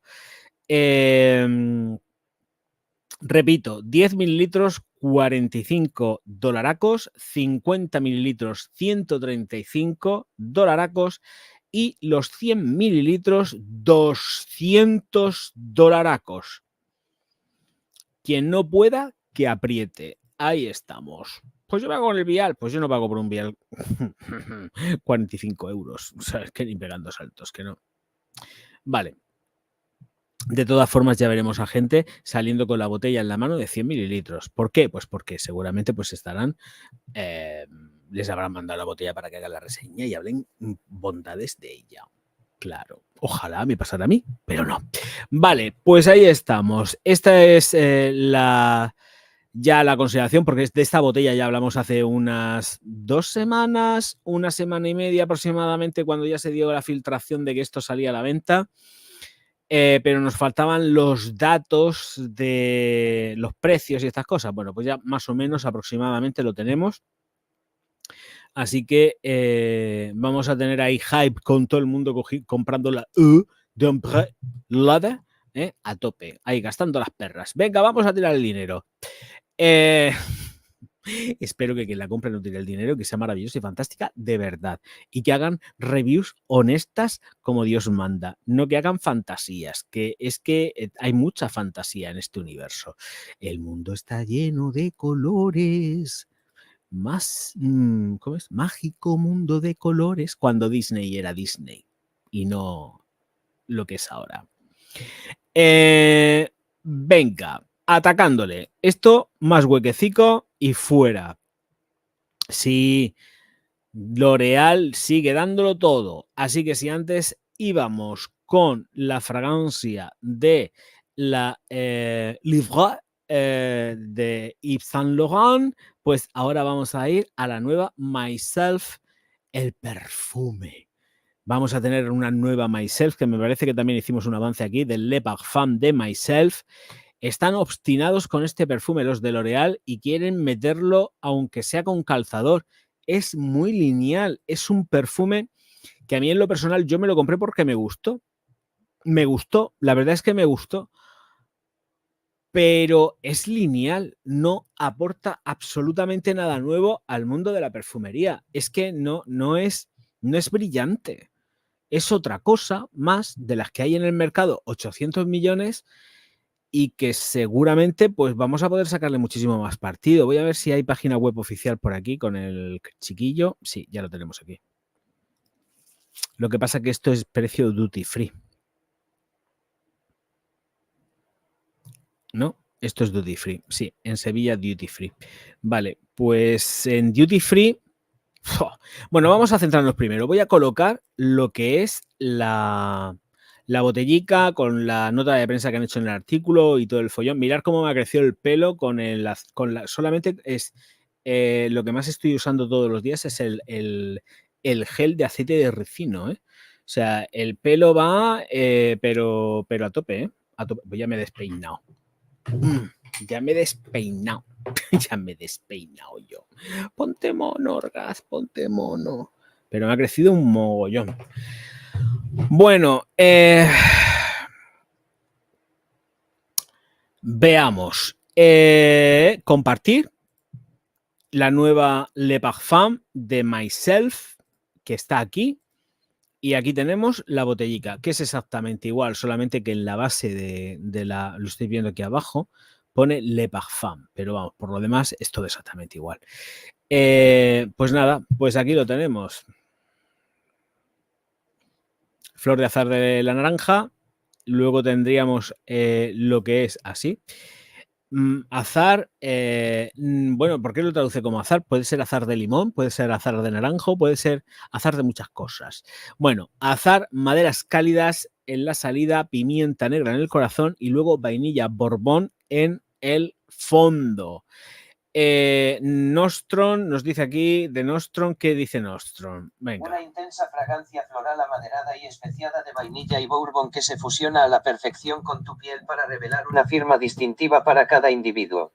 Repito, 10 mililitros, 45 dolaracos, 50 mililitros, 135 dolaracos y los 100 mililitros, 200 dolaracos. Quien no pueda, que apriete. Ahí estamos. Pues yo pago con el vial. Pues yo no pago por un vial 45 euros. O sea, es que ni pegando saltos, que no. Vale. De todas formas, ya veremos a gente saliendo con la botella en la mano de 100 mililitros. ¿Por qué? Pues porque seguramente pues estarán, les habrán mandado la botella para que hagan la reseña y hablen bondades de ella. Claro, ojalá me pasara a mí, pero no. Vale, pues ahí estamos. Esta es ya la consideración, porque de esta botella ya hablamos hace unas 2 semanas, 1 semana y media aproximadamente, cuando ya se dio la filtración de que esto salía a la venta. pero nos faltaban los datos de los precios y estas cosas. Bueno, pues ya más o menos aproximadamente lo tenemos. Así que vamos a tener ahí hype con todo el mundo comprando la de a tope, ahí gastando las perras. Venga, vamos a tirar el dinero. Espero que quien la compre no tire el dinero, que sea maravillosa y fantástica de verdad. Y que hagan reviews honestas como Dios manda. No que hagan fantasías, que es que hay mucha fantasía en este universo. El mundo está lleno de colores. Más, ¿cómo es? Mágico mundo de colores, cuando Disney era Disney y no lo que es ahora. Venga, atacándole. Esto más huequecico y fuera. Sí, L'Oreal sigue dándolo todo. Así que si antes íbamos con la fragancia de la Livre de Yves Saint Laurent, pues ahora vamos a ir a la nueva Myself, el perfume. Vamos a tener una nueva Myself, que me parece que también hicimos un avance aquí, del Le Parfum de Myself. Están obstinados con este perfume los de L'Oreal y quieren meterlo, aunque sea con calzador. Es muy lineal, es un perfume que a mí en lo personal yo me lo compré porque me gustó. Me gustó, la verdad es que me gustó. Pero es lineal, no aporta absolutamente nada nuevo al mundo de la perfumería. Es que no es brillante. Es otra cosa más de las que hay en el mercado, 800 millones, y que seguramente pues vamos a poder sacarle muchísimo más partido. Voy a ver si hay página web oficial por aquí con el chiquillo. Sí, ya lo tenemos aquí. Lo que pasa es que esto es precio duty free. ¿No? Esto es duty free. Sí, en Sevilla duty free. Vale, pues en duty free... Bueno, vamos a centrarnos primero. Voy a colocar lo que es la botellica con la nota de prensa que han hecho en el artículo y todo el follón. Mirar cómo me ha crecido el pelo solamente es lo que más estoy usando todos los días es el gel de aceite de ricino, ¿eh? O sea, el pelo va, pero a tope, ¿eh? A tope. Pues ya me he despeinado. Ya me he despeinado. Ya me he despeinado yo. Ponte mono, Orgaz, ponte mono. Pero me ha crecido un mogollón. Bueno, veamos. Compartir la nueva Le Parfum de Myself, que está aquí. Y aquí tenemos la botellica, que es exactamente igual, solamente que en la base de la, lo estoy viendo aquí abajo, pone Le Parfum. Pero vamos, por lo demás es todo exactamente igual. Pues nada, pues aquí lo tenemos. Flor de azar de la naranja. Luego tendríamos lo que es así. Azar, bueno, ¿por qué lo traduce como azar? Puede ser azar de limón, puede ser azar de naranjo, puede ser azar de muchas cosas. Bueno, azar, maderas cálidas en la salida, pimienta negra en el corazón y luego vainilla borbón en el fondo. Nostrum nos dice aquí de Nostrum, ¿qué dice Nostrum? Venga. Una intensa fragancia floral amaderada y especiada de vainilla y bourbon que se fusiona a la perfección con tu piel para revelar una firma distintiva para cada individuo.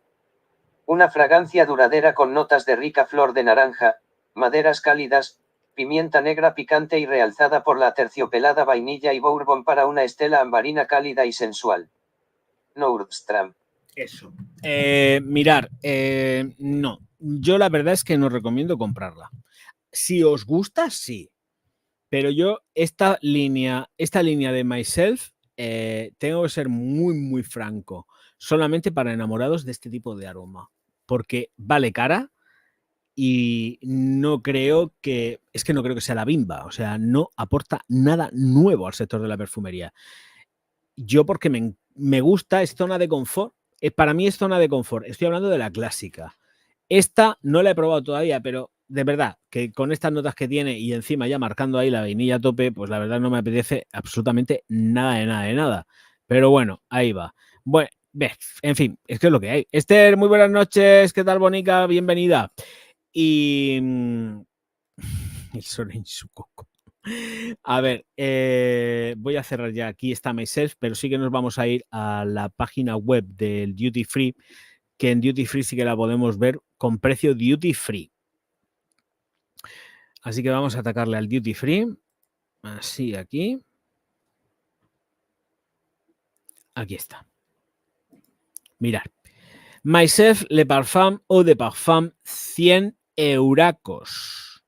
Una fragancia duradera con notas de rica flor de naranja, maderas cálidas, pimienta negra picante y realzada por la aterciopelada vainilla y bourbon para una estela ambarina cálida y sensual. Nordstrom. Eso. Mirar, no. Yo la verdad es que no recomiendo comprarla. Si os gusta, sí. Pero yo, esta línea de Myself, tengo que ser muy, muy franco. Solamente para enamorados de este tipo de aroma. Porque vale cara y no creo que... Es que no creo que sea la bimba. O sea, no aporta nada nuevo al sector de la perfumería. Yo porque me gusta, es zona de confort. Para mí es zona de confort. Estoy hablando de la clásica. Esta no la he probado todavía, pero de verdad que con estas notas que tiene y encima ya marcando ahí la vainilla a tope, pues la verdad no me apetece absolutamente nada de nada de nada. Pero bueno, ahí va. Bueno, en fin, es que es lo que hay. Esther, muy buenas noches. ¿Qué tal, Bonica? Bienvenida. Y el sol en su coco. A ver, voy a cerrar ya. Aquí está Myself, pero sí que nos vamos a ir a la página web del Duty Free, que en Duty Free sí que la podemos ver con precio Duty Free. Así que vamos a atacarle al Duty Free. Así, aquí. Aquí está. Mirad. Myself Le Parfum Eau de Parfum 100 euracos.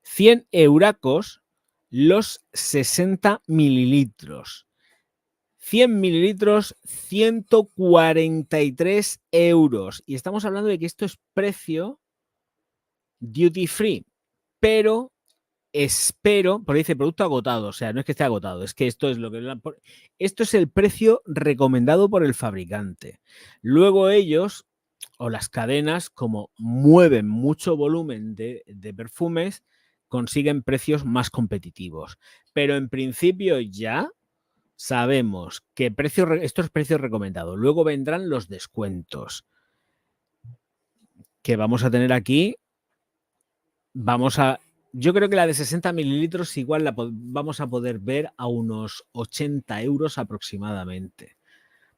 100 euracos los 60 mililitros. 100 mililitros, 143 euros. Y estamos hablando de que esto es precio duty free. Pero espero, por ahí dice producto agotado, o sea, no es que esté agotado, es que esto es lo que esto es el precio recomendado por el fabricante. Luego ellos o las cadenas, como mueven mucho volumen de perfumes, consiguen precios más competitivos. Pero en principio ya sabemos que esto es precio recomendado. Luego vendrán los descuentos que vamos a tener aquí. Yo creo que la de 60 mililitros igual vamos a poder ver a unos 80 euros aproximadamente.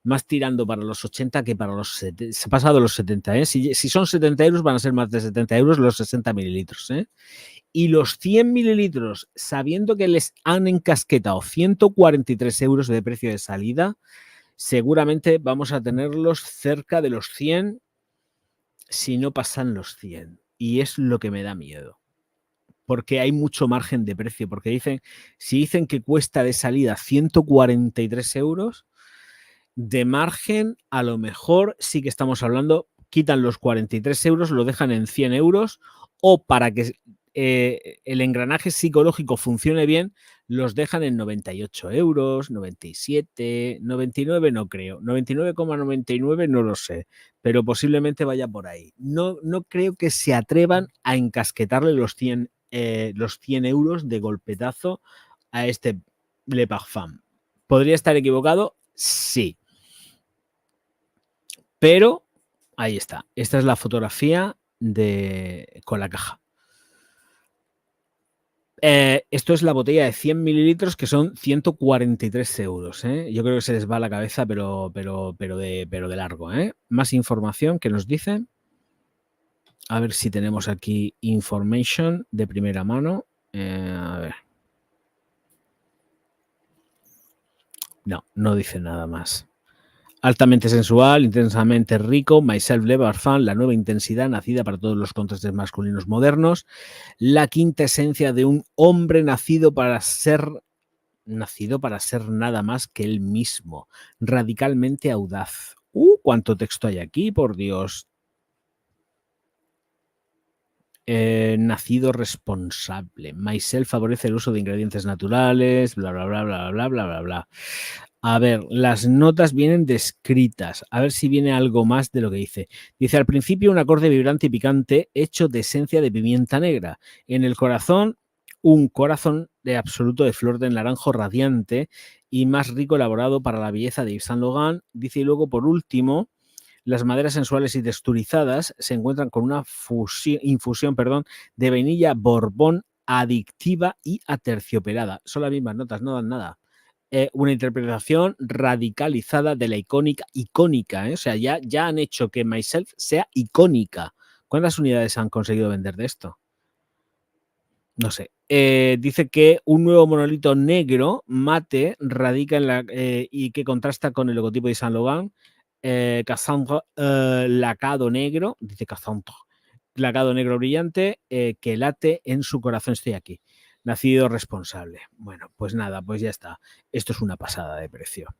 Más tirando para los 80 que para los 70. Se ha pasado los 70, ¿eh? Si son 70 euros, van a ser más de 70 euros los 60 mililitros, ¿eh? Y los 100 mililitros, sabiendo que les han encasquetado 143 euros de precio de salida, seguramente vamos a tenerlos cerca de los 100 si no pasan los 100. Y es lo que me da miedo. Porque hay mucho margen de precio, porque si dicen que cuesta de salida 143 euros, de margen a lo mejor sí que estamos hablando, quitan los 43 euros, lo dejan en 100 euros, o para que el engranaje psicológico funcione bien, los dejan en 98 euros, 97, 99 no creo, 99,99 no lo sé, pero posiblemente vaya por ahí. No creo que se atrevan a encasquetarle los 100 euros de golpetazo a este Le Parfum. ¿Podría estar equivocado? Sí. Pero ahí está. Esta es la fotografía con la caja. Esto es la botella de 100 mililitros que son 143 euros. Yo creo que se les va la cabeza, pero de largo. Más información que nos dicen. A ver si tenemos aquí information de primera mano. A ver. No dice nada más. Altamente sensual, intensamente rico, Myself Le Parfum, la nueva intensidad nacida para todos los contrastes masculinos modernos, la quinta esencia de un hombre nacido para ser nada más que él mismo, radicalmente audaz. ¿Cuánto texto hay aquí? Por Dios. Nacido responsable. Myself favorece el uso de ingredientes naturales, bla, bla, bla, bla, bla, bla, bla, bla. A ver, las notas vienen descritas. A ver si viene algo más de lo que dice. Dice, al principio un acorde vibrante y picante hecho de esencia de pimienta negra. En el corazón, un corazón de absoluto de flor de naranjo radiante y más rico elaborado para la belleza de Yves Saint Laurent. Dice, y luego, por último, las maderas sensuales y texturizadas se encuentran con una infusión de vainilla borbón adictiva y aterciopelada. Son las mismas notas, no dan nada. Una interpretación radicalizada de la icónica. O sea, ya han hecho que Myself sea icónica. ¿Cuántas unidades han conseguido vender de esto? No sé. Dice que un nuevo monolito negro mate radica en y que contrasta con el logotipo de Saint Laurent. Cassandra lacado negro, dice Cassandra, lacado negro brillante que late en su corazón. Estoy aquí. Nacido responsable. Bueno, pues nada, pues ya está. Esto es una pasada de precio.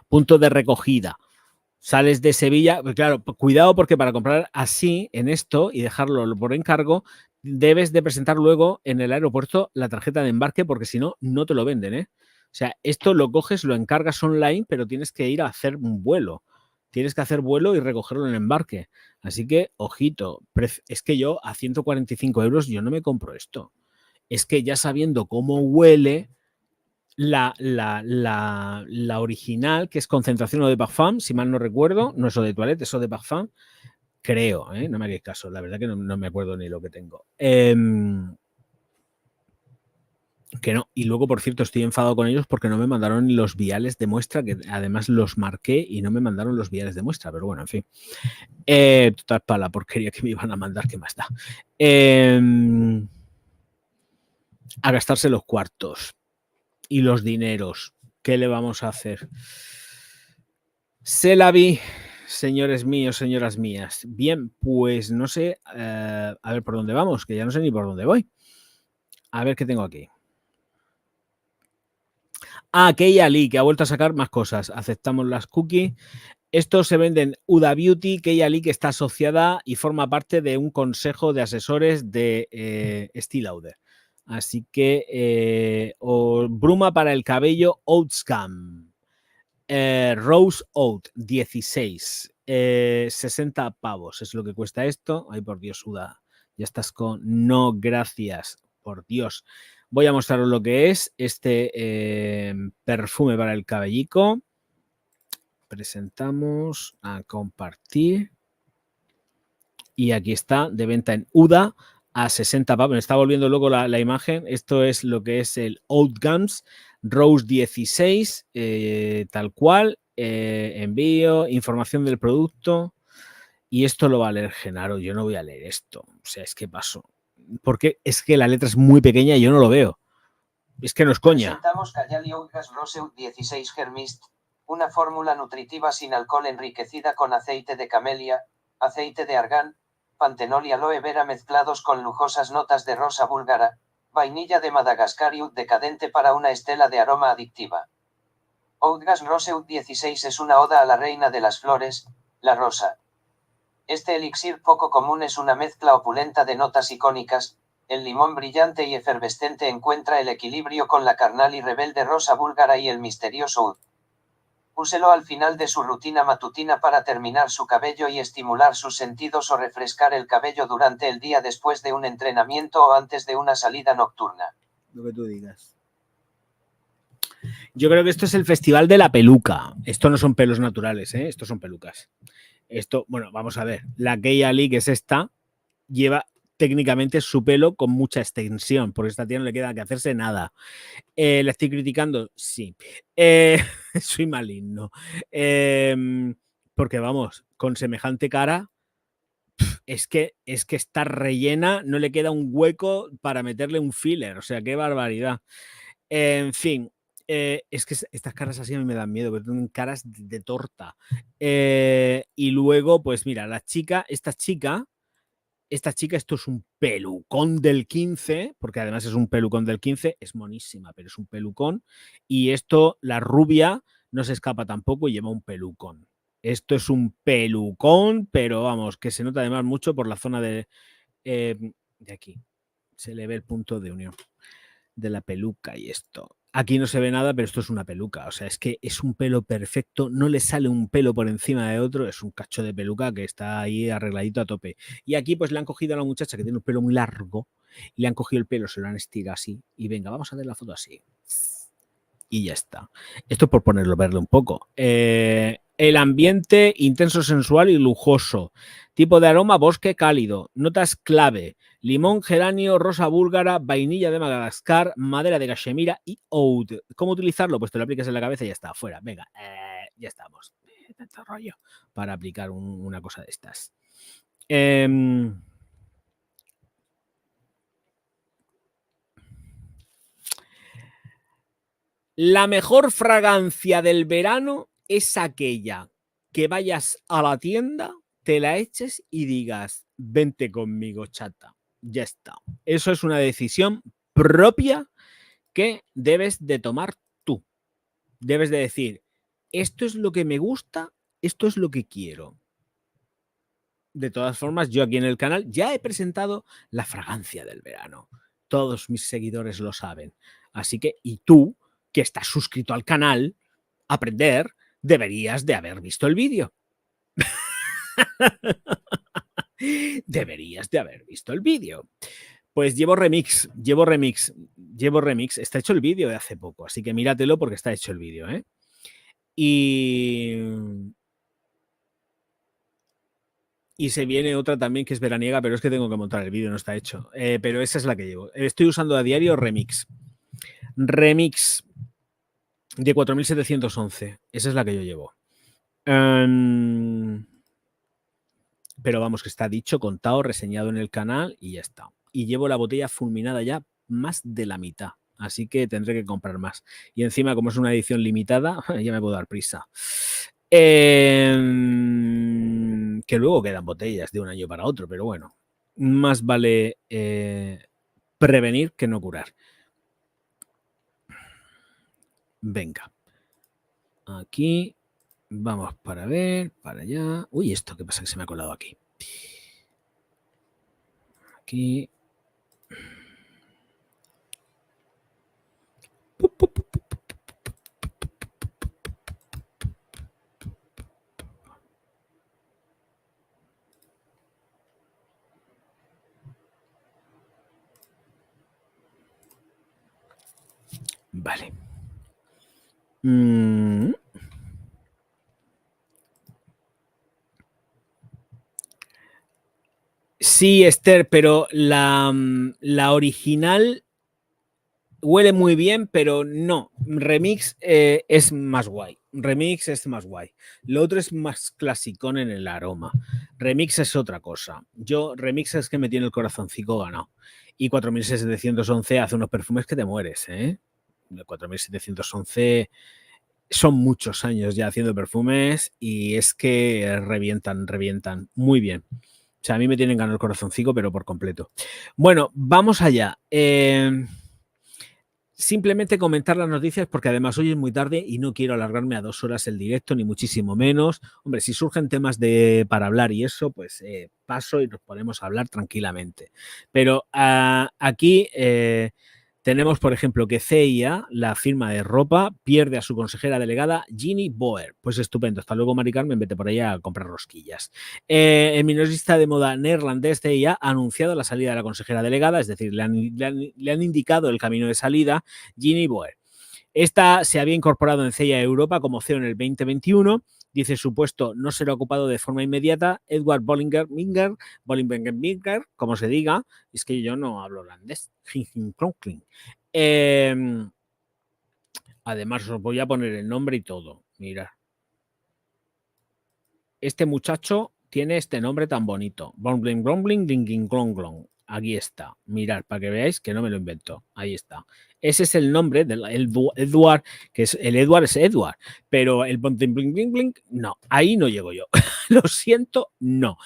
Punto de recogida. Sales de Sevilla, pues claro, cuidado porque para comprar así en esto y dejarlo por encargo, debes de presentar luego en el aeropuerto la tarjeta de embarque porque si no, no te lo venden, ¿eh? O sea, esto lo coges, lo encargas online, pero tienes que ir a hacer un vuelo. Tienes que hacer vuelo y recogerlo en embarque. Así que, ojito, es que yo a 145 euros yo no me compro esto. Es que ya sabiendo cómo huele la original, que es concentración de parfum, si mal no recuerdo, no es Eau de Toilette, es Eau de Parfum, creo, no me hagáis caso, la verdad que no me acuerdo ni lo que tengo. Que no. Y luego, por cierto, estoy enfadado con ellos porque no me mandaron los viales de muestra, que además los marqué y no me mandaron los viales de muestra. Pero bueno, en fin. Total, para la porquería que me iban a mandar, ¿qué más da? A gastarse los cuartos y los dineros. ¿Qué le vamos a hacer? Se la vi, señores míos, señoras mías. Bien, pues no sé, a ver por dónde vamos, que ya no sé ni por dónde voy. A ver qué tengo aquí. Keia Lee, que ha vuelto a sacar más cosas. Aceptamos las cookies. Estos se venden Huda Beauty. Keia Lee, que está asociada y forma parte de un consejo de asesores de Estée Lauder. Así que bruma para el cabello Oatscam. Rose Oat 16. 60 pavos es lo que cuesta esto. Ay, por Dios, Huda. Ya estás con no, gracias. Por Dios. Voy a mostraros lo que es este perfume para el cabellico. Presentamos a compartir. Y aquí está, de venta en Huda a 60 pavos. Me está volviendo loco la imagen. Esto es lo que es el Oat Gums Rose 16, tal cual. Envío, información del producto. Y esto lo va a leer Genaro. Yo no voy a leer esto. O sea, es que paso. Porque es que la letra es muy pequeña y yo no lo veo. Es que no es coña. Presentamos Kayali Outgas Roseout 16 Germist, una fórmula nutritiva sin alcohol enriquecida con aceite de camelia, aceite de argán, pantenol y aloe vera mezclados con lujosas notas de rosa búlgara, vainilla de Madagascar y oud decadente para una estela de aroma adictiva. Outgas Roseout 16 es una oda a la reina de las flores, la rosa. Este elixir poco común es una mezcla opulenta de notas icónicas. El limón brillante y efervescente encuentra el equilibrio con la carnal y rebelde rosa búlgara y el misterioso oud. Úselo al final de su rutina matutina para terminar su cabello y estimular sus sentidos o refrescar el cabello durante el día después de un entrenamiento o antes de una salida nocturna. Lo que tú digas. Yo creo que esto es el festival de la peluca. Esto no son pelos naturales, ¿eh? Estos son pelucas. Esto, bueno, vamos a ver. La Keia Lee, que es esta, lleva técnicamente su pelo con mucha extensión, porque a esta tía no le queda que hacerse nada. ¿La estoy criticando? Sí. Soy maligno. Porque vamos, con semejante cara, es que está rellena, no le queda un hueco para meterle un filler. O sea, qué barbaridad. En fin, es que estas caras así a mí me dan miedo, porque tienen caras de torta. Y luego, pues mira, esta chica, esto es un pelucón del 15, porque además es un pelucón del 15, es monísima, pero es un pelucón. Y esto, la rubia, no se escapa tampoco y lleva un pelucón. Esto es un pelucón, pero vamos, que se nota además mucho por la zona de aquí. Se le ve el punto de unión de la peluca y esto. Aquí no se ve nada, pero esto es una peluca. O sea, es que es un pelo perfecto. No le sale un pelo por encima de otro. Es un cacho de peluca que está ahí arregladito a tope. Y aquí pues le han cogido a la muchacha que tiene un pelo muy largo y le han cogido el pelo, se lo han estirado así. Y venga, vamos a ver la foto así. Y ya está. Esto es por ponerlo verde un poco. El ambiente intenso, sensual y lujoso. Tipo de aroma, bosque cálido. Notas clave. Limón, geranio, rosa búlgara, vainilla de Madagascar, madera de cachemira y oud. ¿Cómo utilizarlo? Pues te lo aplicas en la cabeza y ya está. Fuera. Venga, ya estamos. Tanto rollo para aplicar una cosa de estas. La mejor fragancia del verano es aquella que vayas a la tienda, te la eches y digas, vente conmigo, chata. Ya está. Eso es una decisión propia que debes de tomar tú. Debes de decir, esto es lo que me gusta, esto es lo que quiero. De todas formas, yo aquí en el canal ya he presentado la fragancia del verano. Todos mis seguidores lo saben. Así que, y tú, que estás suscrito al canal, aprender, deberías de haber visto el vídeo. Deberías de haber visto el vídeo. Pues llevo remix. Está hecho el vídeo de hace poco, así que míratelo porque está hecho el vídeo, ¿eh? Y se viene otra también que es veraniega, pero es que tengo que montar el vídeo, no está hecho. Pero esa es la que llevo. Estoy usando a diario remix. Remix de 4711. Esa es la que yo llevo. Pero vamos, que está dicho, contado, reseñado en el canal y ya está. Y llevo la botella fulminada ya más de la mitad. Así que tendré que comprar más. Y encima, como es una edición limitada, ya me puedo dar prisa. Que luego quedan botellas de un año para otro, pero bueno, más vale prevenir que no curar. Venga. Aquí. Vamos para ver, para allá. Uy, ¿esto qué pasa que se me ha colado aquí? Aquí. Vale. Sí, Esther, pero la original huele muy bien, pero no. Remix es más guay. Remix es más guay. Lo otro es más clasicón en el aroma. Remix es otra cosa. Remix es que me tiene el corazoncito ganado. Y 4711 hace unos perfumes que te mueres, ¿eh? 4711 son muchos años ya haciendo perfumes y es que revientan muy bien. O sea, a mí me tienen ganado el corazoncito, pero por completo. Bueno, vamos allá. Simplemente comentar las noticias porque además hoy es muy tarde y no quiero alargarme a 2 horas el directo, ni muchísimo menos. Hombre, si surgen temas para hablar y eso, pues paso y nos ponemos a hablar tranquilamente. Pero aquí tenemos, por ejemplo, que CIA, la firma de ropa, pierde a su consejera delegada, Jeannie Boer. Pues estupendo. Hasta luego, Mari Carmen. Vete por allá a comprar rosquillas. El minorista de moda neerlandés CIA ha anunciado la salida de la consejera delegada, es decir, le han indicado el camino de salida, Jeannie Boer. Esta se había incorporado en CIA Europa como CEO en el 2021. Dice su puesto no será ocupado de forma inmediata. Edward Bollinger, como se diga, es que yo no hablo holandés. Además, os voy a poner el nombre y todo. Mirad. Este muchacho tiene este nombre tan bonito. Aquí está. Mirad, para que veáis que no me lo invento. Ahí está. Ese es el nombre del Edward, que es el Edward es Edward, pero el no, ahí no llego yo. Lo siento, no.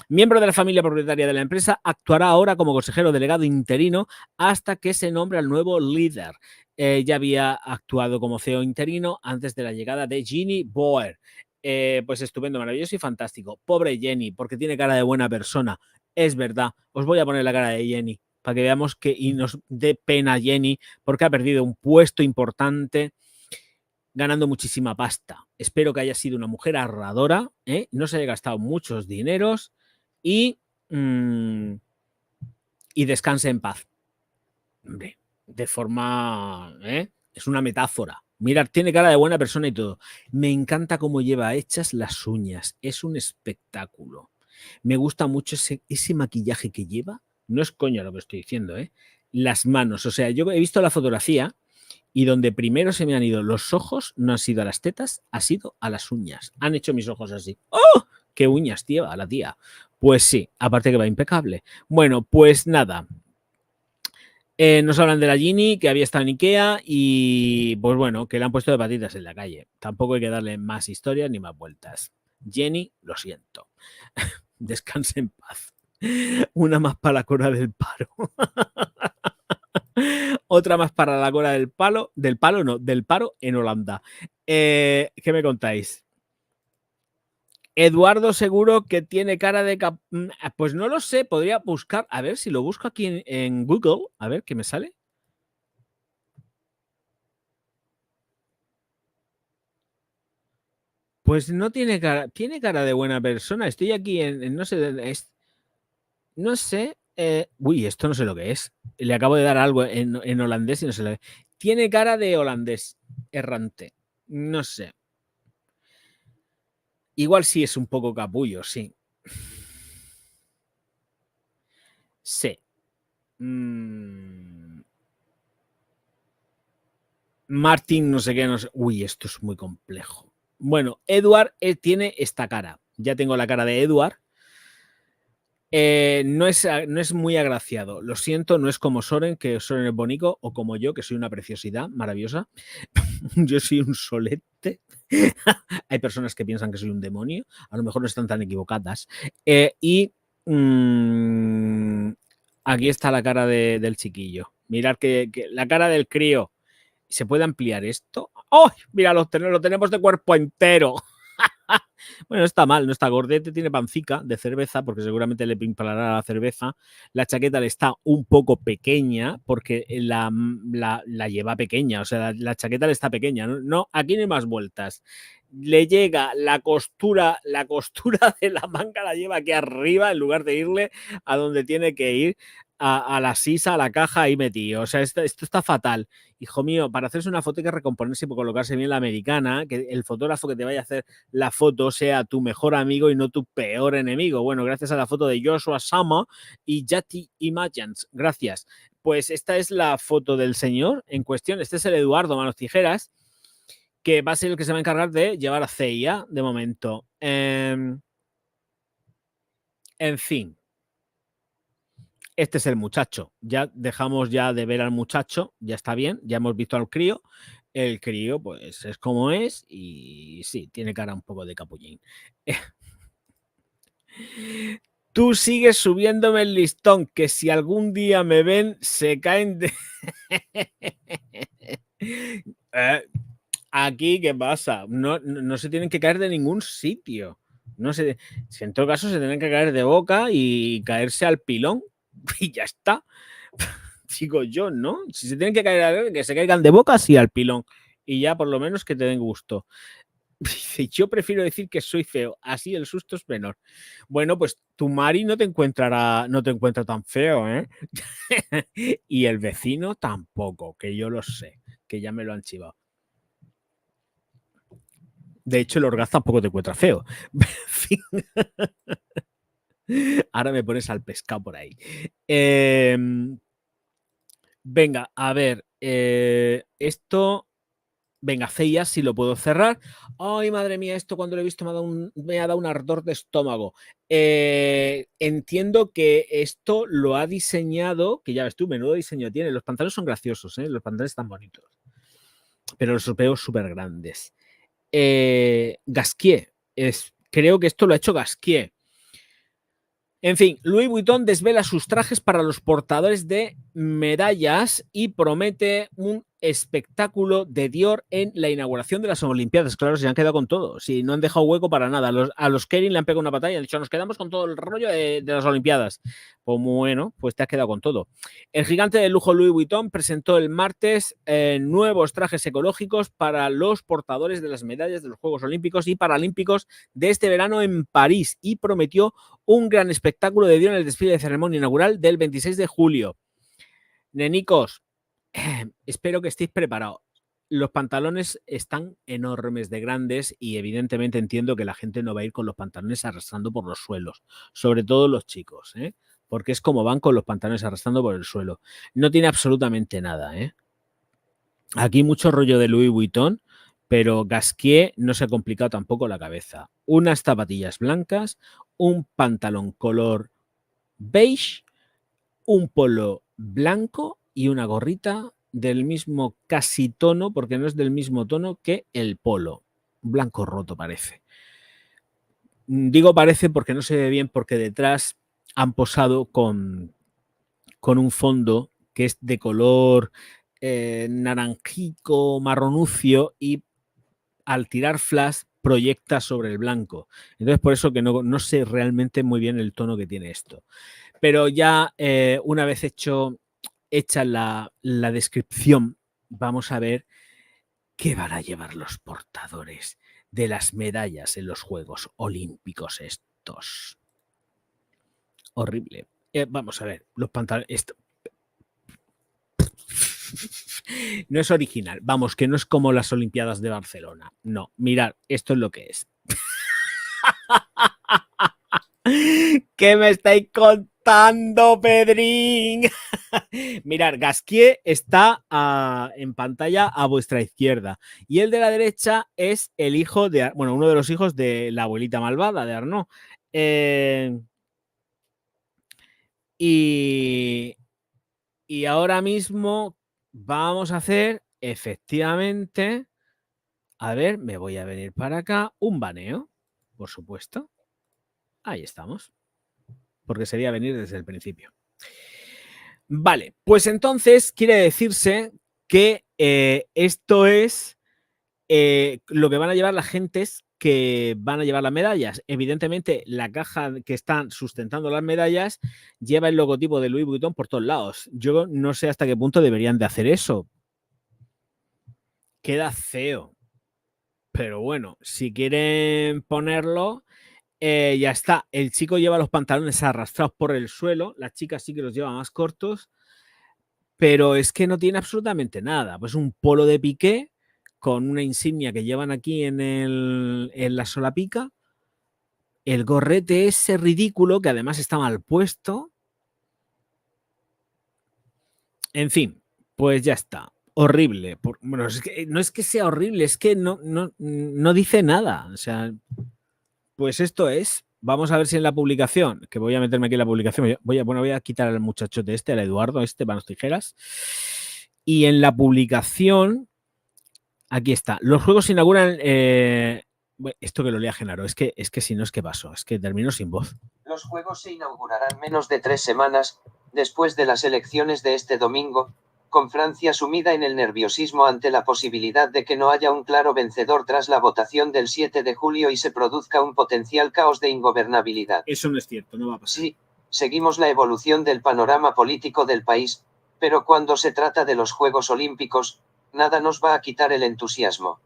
Miembro de la familia propietaria de la empresa, actuará ahora como consejero delegado interino hasta que se nombre al nuevo líder. Ya había actuado como CEO interino antes de la llegada de Jeannie Boer. Pues estupendo, maravilloso y fantástico. Pobre Jenny, porque tiene cara de buena persona. Es verdad. Os voy a poner la cara de Jenny para que veamos que y nos dé pena Jenny porque ha perdido un puesto importante ganando muchísima pasta. Espero que haya sido una mujer ahorradora, no se haya gastado muchos dineros y descanse en paz. Hombre, de forma... es una metáfora. Mirad, tiene cara de buena persona y todo. Me encanta cómo lleva hechas las uñas. Es un espectáculo. Me gusta mucho ese maquillaje que lleva. No es coño lo que estoy diciendo, ¿eh? Las manos. O sea, yo he visto la fotografía y donde primero se me han ido los ojos, no han sido a las tetas, ha sido a las uñas. Han hecho mis ojos así. ¡Oh! ¡Qué uñas lleva la tía! Pues sí, aparte que va impecable. Bueno, pues nada. Nos hablan de la Ginny, que había estado en Ikea y pues bueno, que le han puesto de patitas en la calle. Tampoco hay que darle más historias ni más vueltas. Jenny, lo siento. Descanse en paz. Una más para la Cora del Paro. Otra más para la Cora del Palo. Del Palo no, del Paro en Holanda. ¿Qué me contáis? Eduardo seguro que tiene cara de... Pues no lo sé, podría buscar. A ver si lo busco aquí en Google. A ver qué me sale. Pues no tiene cara de buena persona. Estoy aquí en no sé, no sé. Uy, esto no sé lo que es. Le acabo de dar algo en holandés y no sé lo que es. Tiene cara de holandés errante. No sé. Igual sí es un poco capullo, sí. Sí. Martin, no sé qué, no sé. Uy, esto es muy complejo. Bueno, Edward tiene esta cara. Ya tengo la cara de Edward. No es muy agraciado. Lo siento, no es como Soren, que Soren es bonito, o como yo, que soy una preciosidad maravillosa. Yo soy un solete. Hay personas que piensan que soy un demonio. A lo mejor no están tan equivocadas. Aquí está la cara del chiquillo. Mirad que la cara del crío. ¿Se puede ampliar esto? ¡Oh! Mira, lo tenemos de cuerpo entero. Bueno, no está mal, no está gordete, tiene pancica de cerveza, porque seguramente le pimpalará la cerveza. La chaqueta le está un poco pequeña, porque la lleva pequeña, o sea, la chaqueta le está pequeña. No, aquí no hay más vueltas. Le llega la costura de la manga, la lleva aquí arriba, en lugar de irle a donde tiene que ir, a la sisa, a la caja ahí metido. O sea, esto está fatal. Hijo mío, para hacerse una foto hay que recomponerse y colocarse bien la americana, que el fotógrafo que te vaya a hacer la foto sea tu mejor amigo y no tu peor enemigo. Bueno, gracias a la foto de Joshua Sama y Jati Imagines. Gracias. Pues esta es la foto del señor en cuestión. Este es el Eduardo Manos Tijeras, que va a ser el que se va a encargar de llevar a CIA de momento. En fin. Este es el muchacho. Ya dejamos ya de ver al muchacho, ya está bien, ya hemos visto al crío. El crío, pues es como es y sí, tiene cara un poco de capullín. Tú sigues subiéndome el listón, que si algún día me ven, se caen de... Aquí, ¿qué pasa? No se tienen que caer de ningún sitio. No sé, si en todo caso se tienen que caer de boca y caerse al pilón y ya está. Digo yo, ¿no? Si se tienen que caer, que se caigan de boca, sí, al pilón. Y ya por lo menos que te den gusto. Yo prefiero decir que soy feo, así el susto es menor. Bueno, pues tu Mari no te encuentra tan feo, ¿eh? Y el vecino tampoco, que yo lo sé, que ya me lo han chivado. De hecho, el Orgaz tampoco te encuentra feo. Ahora me pones al pescado por ahí. Venga, a ver. Esto... Venga, CIA, si lo puedo cerrar. Ay, madre mía, esto cuando lo he visto me ha dado un ardor de estómago. Entiendo que esto lo ha diseñado, que ya ves tú, menudo diseño tiene. Los pantalones son graciosos, ¿eh? Los pantalones están bonitos. Pero los veo súper grandes. Gasquier. Creo que esto lo ha hecho Gasquier. En fin, Louis Vuitton desvela sus trajes para los portadores de medallas y promete un espectáculo de Dior en la inauguración de las Olimpiadas. Claro, se han quedado con todo. Si no han dejado hueco para nada. A los Kering le han pegado una patada y han dicho, nos quedamos con todo el rollo de las Olimpiadas. Pues bueno, pues te has quedado con todo. El gigante de lujo Louis Vuitton presentó el martes nuevos trajes ecológicos para los portadores de las medallas de los Juegos Olímpicos y Paralímpicos de este verano en París y prometió un gran espectáculo de Dior en el desfile de ceremonia inaugural del 26 de julio. Nenicos, espero que estéis preparados. Los pantalones están enormes de grandes y evidentemente entiendo que la gente no va a ir con los pantalones arrastrando por los suelos, sobre todo los chicos, ¿eh? Porque es como van con los pantalones arrastrando por el suelo. No tiene absolutamente nada, ¿eh? Aquí mucho rollo de Louis Vuitton, pero Gasquier no se ha complicado tampoco la cabeza. Unas zapatillas blancas, un pantalón color beige, un polo blanco y una gorrita del mismo casi tono, porque no es del mismo tono que el polo. Blanco roto parece. Digo parece porque no se ve bien, porque detrás han posado con un fondo que es de color naranjico, marronucio y al tirar flash proyecta sobre el blanco. Entonces por eso que no sé realmente muy bien el tono que tiene esto. Pero ya una vez hecha la descripción, vamos a ver qué van a llevar los portadores de las medallas en los Juegos Olímpicos estos. Horrible. Vamos a ver, los pantalones... No es original. Vamos, que no es como las Olimpiadas de Barcelona. No, mirad, esto es lo que es. ¿Qué me estáis contando, Pedrín? Mirad, Gasquier está en pantalla a vuestra izquierda. Y el de la derecha es el hijo de, bueno, uno de los hijos de la abuelita malvada de Arnaud. Y ahora mismo vamos a hacer, efectivamente, a ver, me voy a venir para acá, un baneo, por supuesto. Ahí estamos. Porque sería venir desde el principio. Vale, pues entonces quiere decirse que esto es lo que van a llevar las gentes que van a llevar las medallas. Evidentemente, la caja que están sustentando las medallas lleva el logotipo de Louis Vuitton por todos lados. Yo no sé hasta qué punto deberían de hacer eso. Queda feo. Pero bueno, si quieren ponerlo, ya está. El chico lleva los pantalones arrastrados por el suelo. La chica sí que los lleva más cortos. Pero es que no tiene absolutamente nada. Pues un polo de piqué con una insignia que llevan aquí en la solapica. El gorrete ese ridículo que además está mal puesto. En fin, pues ya está. Horrible. Bueno, es que, no es que sea horrible, es que no dice nada. O sea, pues esto es. Vamos a ver si en la publicación, que voy a meterme aquí en la publicación, voy a quitar al muchachote este, al Eduardo este, manos tijeras. Y en la publicación, aquí está. Los juegos se inauguran. Esto que lo lea Genaro, es que si no es que pasó, es que termino sin voz. Los juegos se inaugurarán menos de 3 semanas después de las elecciones de este domingo, con Francia sumida en el nerviosismo ante la posibilidad de que no haya un claro vencedor tras la votación del 7 de julio y se produzca un potencial caos de ingobernabilidad. Eso no es cierto, no va a pasar. Sí, seguimos la evolución del panorama político del país, pero cuando se trata de los Juegos Olímpicos, nada nos va a quitar el entusiasmo.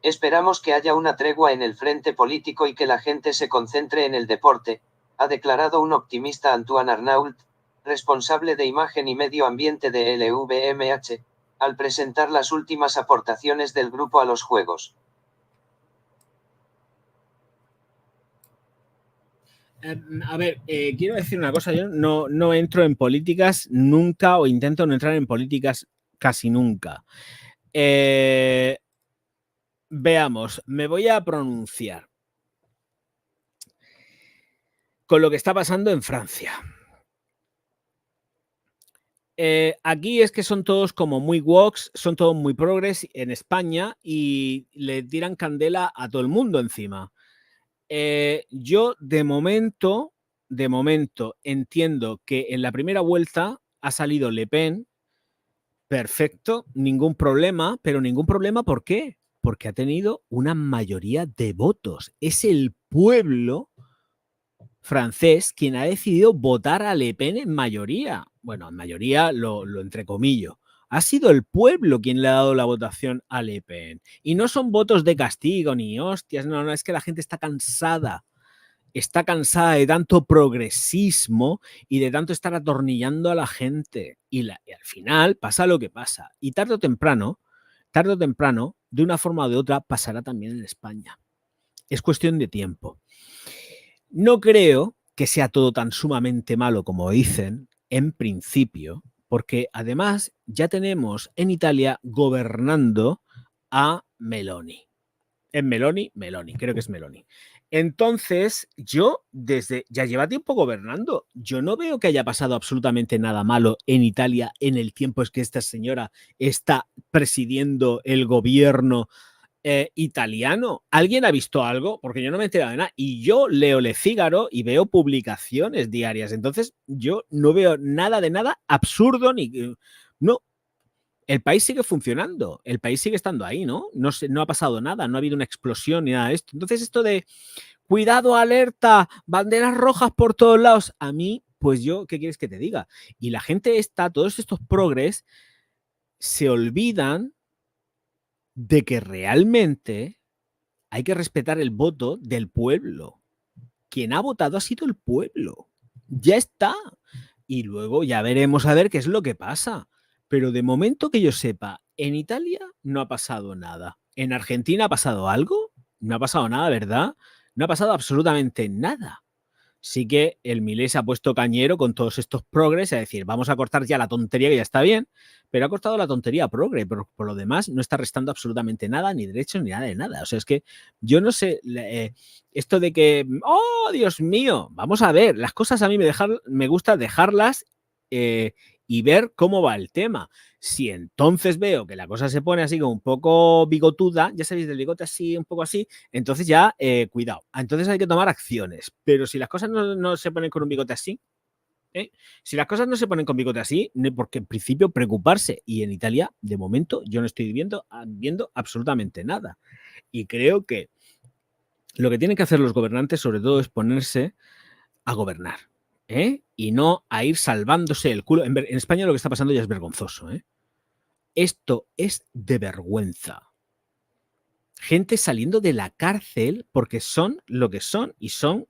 Esperamos que haya una tregua en el frente político y que la gente se concentre en el deporte, ha declarado un optimista Antoine Arnault, responsable de imagen y medio ambiente de LVMH, al presentar las últimas aportaciones del grupo a los Juegos. A ver, quiero decir una cosa, yo no entro en políticas nunca o intento no entrar en políticas casi nunca. Veamos, me voy a pronunciar con lo que está pasando en Francia. Aquí es que son todos como muy woke, son todos muy progres en España y le tiran candela a todo el mundo encima. Yo de momento entiendo que en la primera vuelta ha salido Le Pen, perfecto, ningún problema, pero ningún problema, ¿por qué? Porque ha tenido una mayoría de votos. Es el pueblo francés quien ha decidido votar a Le Pen en mayoría. Bueno, en mayoría lo entrecomillo. Ha sido el pueblo quien le ha dado la votación a Le Pen. Y no son votos de castigo ni hostias, no, es que la gente está cansada. Está cansada de tanto progresismo y de tanto estar atornillando a la gente. Y al final pasa lo que pasa. Y tarde o temprano, de una forma o de otra, pasará también en España. Es cuestión de tiempo. No creo que sea todo tan sumamente malo como dicen, en principio, porque además ya tenemos en Italia gobernando a Meloni. En Meloni, creo que es Meloni. Entonces, yo ya lleva tiempo gobernando. Yo no veo que haya pasado absolutamente nada malo en Italia en el tiempo es que esta señora está presidiendo el gobierno italiano. ¿Alguien ha visto algo? Porque yo no me he enterado de nada. Y yo leo Le Figaro y veo publicaciones diarias. Entonces, yo no veo nada de nada absurdo ni... No, el país sigue funcionando, el país sigue estando ahí, ¿no? No ha pasado nada, no ha habido una explosión ni nada de esto. Entonces, esto de cuidado, alerta, banderas rojas por todos lados, a mí, pues yo, ¿qué quieres que te diga? Y la gente todos estos progres, se olvidan de que realmente hay que respetar el voto del pueblo. Quien ha votado ha sido el pueblo. Ya está. Y luego ya veremos a ver qué es lo que pasa. Pero de momento que yo sepa, en Italia no ha pasado nada. ¿En Argentina ha pasado algo? No ha pasado nada, ¿verdad? No ha pasado absolutamente nada. O sí que el Milei se ha puesto cañero con todos estos progres, es decir, vamos a cortar ya la tontería que ya está bien, pero ha cortado la tontería progre, pero por lo demás no está restando absolutamente nada, ni derechos, ni nada de nada. O sea, es que yo no sé, esto de que, oh, Dios mío, vamos a ver, las cosas a mí me gusta dejarlas y ver cómo va el tema. Si entonces veo que la cosa se pone así como un poco bigotuda, ya sabéis, del bigote así, un poco así, entonces ya, cuidado. Entonces hay que tomar acciones. Pero si las cosas no se ponen con un bigote así, si las cosas no se ponen con bigote así, porque en principio preocuparse. Y en Italia, de momento, yo no estoy viendo absolutamente nada. Y creo que lo que tienen que hacer los gobernantes, sobre todo, es ponerse a gobernar. Y no a ir salvándose el culo. En España lo que está pasando ya es vergonzoso. Esto es de vergüenza. Gente saliendo de la cárcel porque son lo que son y son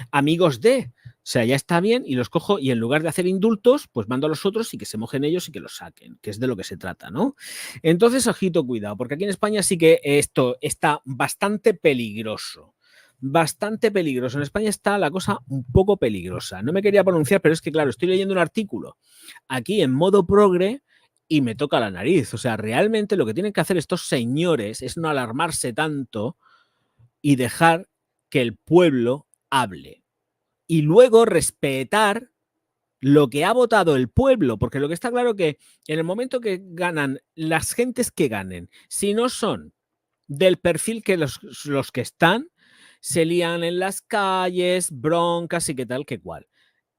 amigos de. O sea, ya está bien y los cojo y en lugar de hacer indultos, pues mando a los otros y que se mojen ellos y que los saquen, que es de lo que se trata, ¿no? Entonces, ojito, cuidado, porque aquí en España sí que esto está bastante peligroso. Bastante peligroso. En España está la cosa un poco peligrosa. No me quería pronunciar, pero es que, claro, estoy leyendo un artículo aquí en modo progre y me toca la nariz. O sea, realmente lo que tienen que hacer estos señores es no alarmarse tanto y dejar que el pueblo hable. Y luego respetar lo que ha votado el pueblo, porque lo que está claro que en el momento que ganan las gentes que ganen, si no son del perfil que los que están, se lían en las calles, broncas y qué tal, qué cual.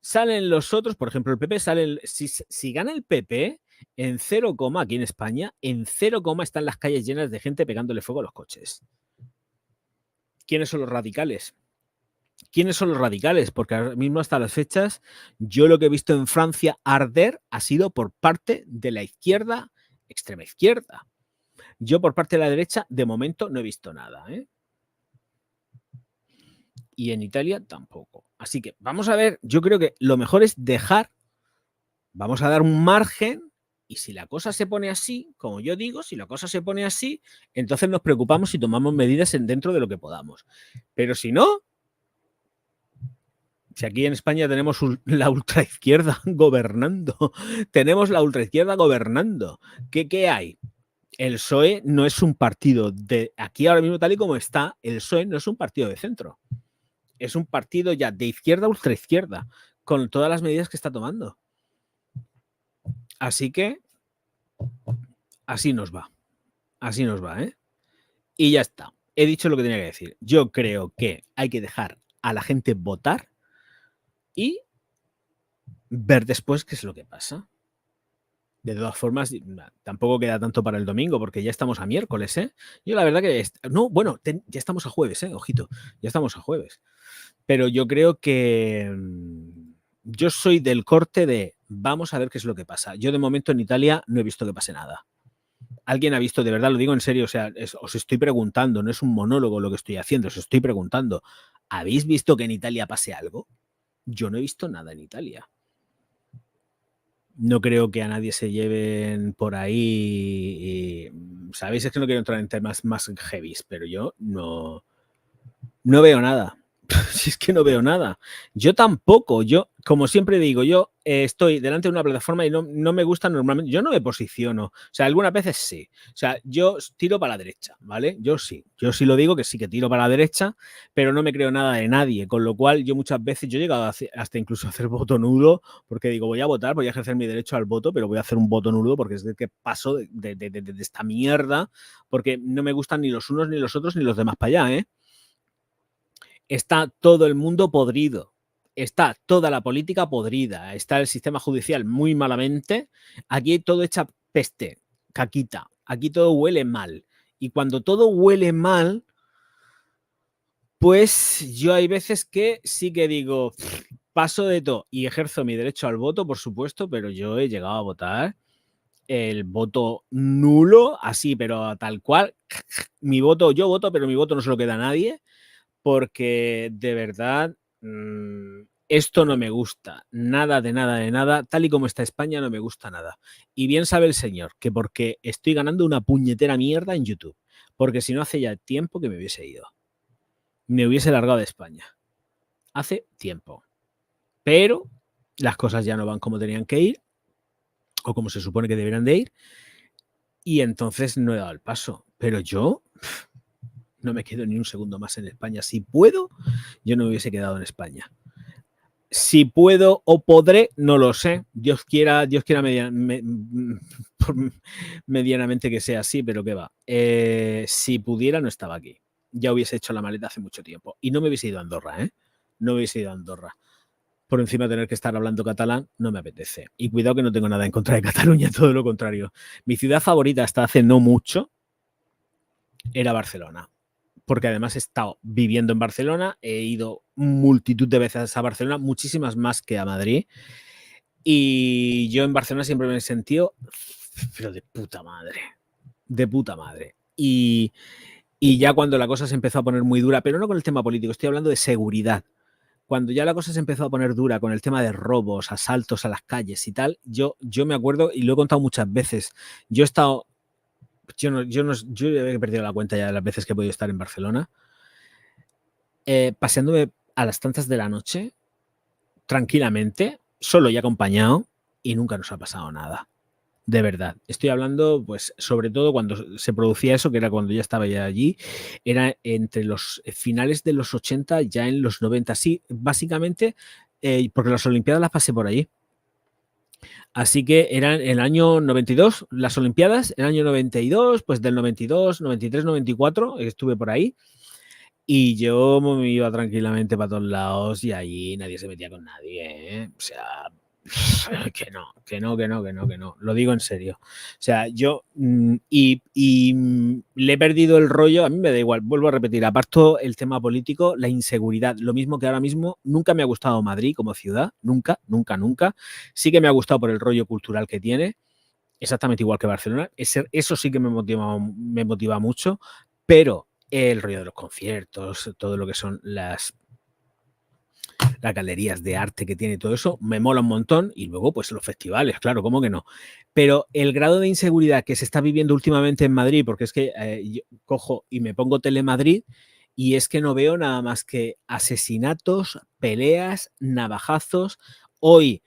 Salen los otros, por ejemplo, el PP sale, si gana el PP, en 0, aquí en España, en 0, están las calles llenas de gente pegándole fuego a los coches. ¿Quiénes son los radicales? ¿Quiénes son los radicales? Porque ahora mismo hasta las fechas, yo lo que he visto en Francia arder ha sido por parte de la izquierda, extrema izquierda. Yo por parte de la derecha, de momento, no he visto nada. Y en Italia tampoco. Así que vamos a ver, yo creo que lo mejor es dejar, vamos a dar un margen y si la cosa se pone así, como yo digo, si la cosa se pone así, entonces nos preocupamos y tomamos medidas dentro de lo que podamos. Pero si no, si aquí en España tenemos la ultraizquierda gobernando, tenemos la ultraizquierda gobernando, ¿qué hay? El PSOE no es un partido de, aquí ahora mismo tal y como está, el PSOE no es un partido de centro, es un partido ya de izquierda a ultraizquierda, con todas las medidas que está tomando. Así que, así nos va, Y ya está, he dicho lo que tenía que decir. Yo creo que hay que dejar a la gente votar y ver después qué es lo que pasa. De todas formas, tampoco queda tanto para el domingo, porque ya estamos a miércoles, Yo la verdad que... No, bueno, ya estamos a jueves, ojito, ya estamos a jueves. Pero yo creo que yo soy del corte de vamos a ver qué es lo que pasa. Yo de momento en Italia no he visto que pase nada. ¿Alguien ha visto? De verdad, lo digo en serio, o sea, os estoy preguntando, no es un monólogo lo que estoy haciendo, os estoy preguntando, ¿habéis visto que en Italia pase algo? Yo no he visto nada en Italia. No creo que a nadie se lleven por ahí. Sabéis, es que no quiero entrar en temas más heavies, pero yo no veo nada. Si es que no veo nada. Yo tampoco. Yo, como siempre digo, yo estoy delante de una plataforma y no me gusta normalmente. Yo no me posiciono. O sea, algunas veces sí. O sea, yo tiro para la derecha, ¿vale? Yo sí lo digo que sí que tiro para la derecha, pero no me creo nada de nadie. Con lo cual, yo muchas veces, yo he llegado hasta incluso a hacer voto nulo, porque digo, voy a votar, voy a ejercer mi derecho al voto, pero voy a hacer un voto nulo porque es de que paso de esta mierda, porque no me gustan ni los unos, ni los otros, ni los demás para allá, Está todo el mundo podrido, está toda la política podrida, está el sistema judicial muy malamente, aquí todo echa peste, caquita, aquí todo huele mal. Y cuando todo huele mal, pues yo hay veces que sí que digo, paso de todo y ejerzo mi derecho al voto, por supuesto, pero yo he llegado a votar el voto nulo, así, pero tal cual. Yo voto, pero mi voto no se lo queda a nadie. Porque de verdad esto no me gusta, nada de nada de nada, tal y como está España no me gusta nada. Y bien sabe el señor que porque estoy ganando una puñetera mierda en YouTube, porque si no hace ya tiempo que me hubiese ido, me hubiese largado de España. hace tiempo. Pero las cosas ya no van como tenían que ir o como se supone que deberían de ir y entonces no he dado el paso. Pero yo no me quedo ni un segundo más en España. Si puedo, yo no me hubiese quedado en España. Si puedo o podré, no lo sé. Dios quiera medianamente que sea así, pero qué va. Si pudiera, no estaba aquí. Ya hubiese hecho la maleta hace mucho tiempo. Y no me hubiese ido a Andorra, ¿eh? No me hubiese ido a Andorra. Por encima de tener que estar hablando catalán, no me apetece. Y cuidado que no tengo nada en contra de Cataluña, todo lo contrario. Mi ciudad favorita hasta hace no mucho era Barcelona. Porque además he estado viviendo en Barcelona, he ido multitud de veces a Barcelona, muchísimas más que a Madrid. Y yo en Barcelona siempre me he sentido, pero de puta madre. De puta madre. Y ya cuando la cosa se empezó a poner muy dura, pero no con el tema político, estoy hablando de seguridad. Cuando ya la cosa se empezó a poner dura con el tema de robos, asaltos a las calles y tal, yo me acuerdo y lo he contado muchas veces. Yo he estado, yo he perdido la cuenta ya de las veces que he podido estar en Barcelona, paseándome a las tantas de la noche, tranquilamente, solo y acompañado, y nunca nos ha pasado nada. De verdad. Estoy hablando, pues, sobre todo cuando se producía eso, que era cuando ya estaba ya allí, era entre los finales de los 80, ya en los 90. Sí, básicamente, porque las Olimpiadas las pasé por allí. Así que eran el año 92, las Olimpiadas, el año 92, pues del 92, 93, 94, estuve por ahí. Y yo me iba tranquilamente para todos lados y allí nadie se metía con nadie, ¿eh? O sea, que no. Lo digo en serio. O sea, yo le he perdido el rollo, a mí me da igual, vuelvo a repetir, aparto el tema político, la inseguridad, lo mismo que ahora mismo, nunca me ha gustado Madrid como ciudad, nunca. Sí que me ha gustado por el rollo cultural que tiene, exactamente igual que Barcelona, eso sí que me motiva mucho, pero el rollo de los conciertos, todo lo que son las galerías de arte que tiene todo eso, me mola un montón. Y luego, pues los festivales, claro, ¿cómo que no? Pero el grado de inseguridad que se está viviendo últimamente en Madrid, porque es que yo cojo y me pongo Telemadrid y es que no veo nada más que asesinatos, peleas, navajazos. Hoy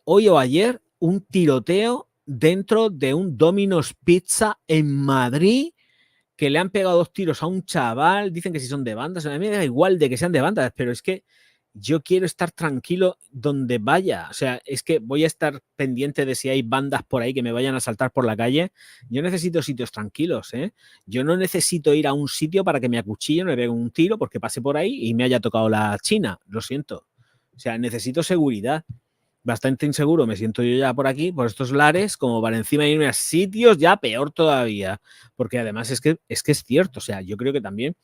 o ayer, un tiroteo dentro de un Domino's Pizza en Madrid, que le han pegado 2 tiros a un chaval, dicen que si son de bandas, a mí me da igual de que sean de bandas, pero es que yo quiero estar tranquilo donde vaya, o sea, es que voy a estar pendiente de si hay bandas por ahí que me vayan a saltar por la calle. Yo necesito sitios tranquilos, ¿eh? Yo no necesito ir a un sitio para que me acuchillen, me peguen un tiro porque pase por ahí y me haya tocado la China, lo siento. O sea, necesito seguridad. Bastante inseguro me siento yo ya por aquí, por estos lares, como para encima irme a sitios ya peor todavía. Porque además es que es cierto, o sea, yo creo que también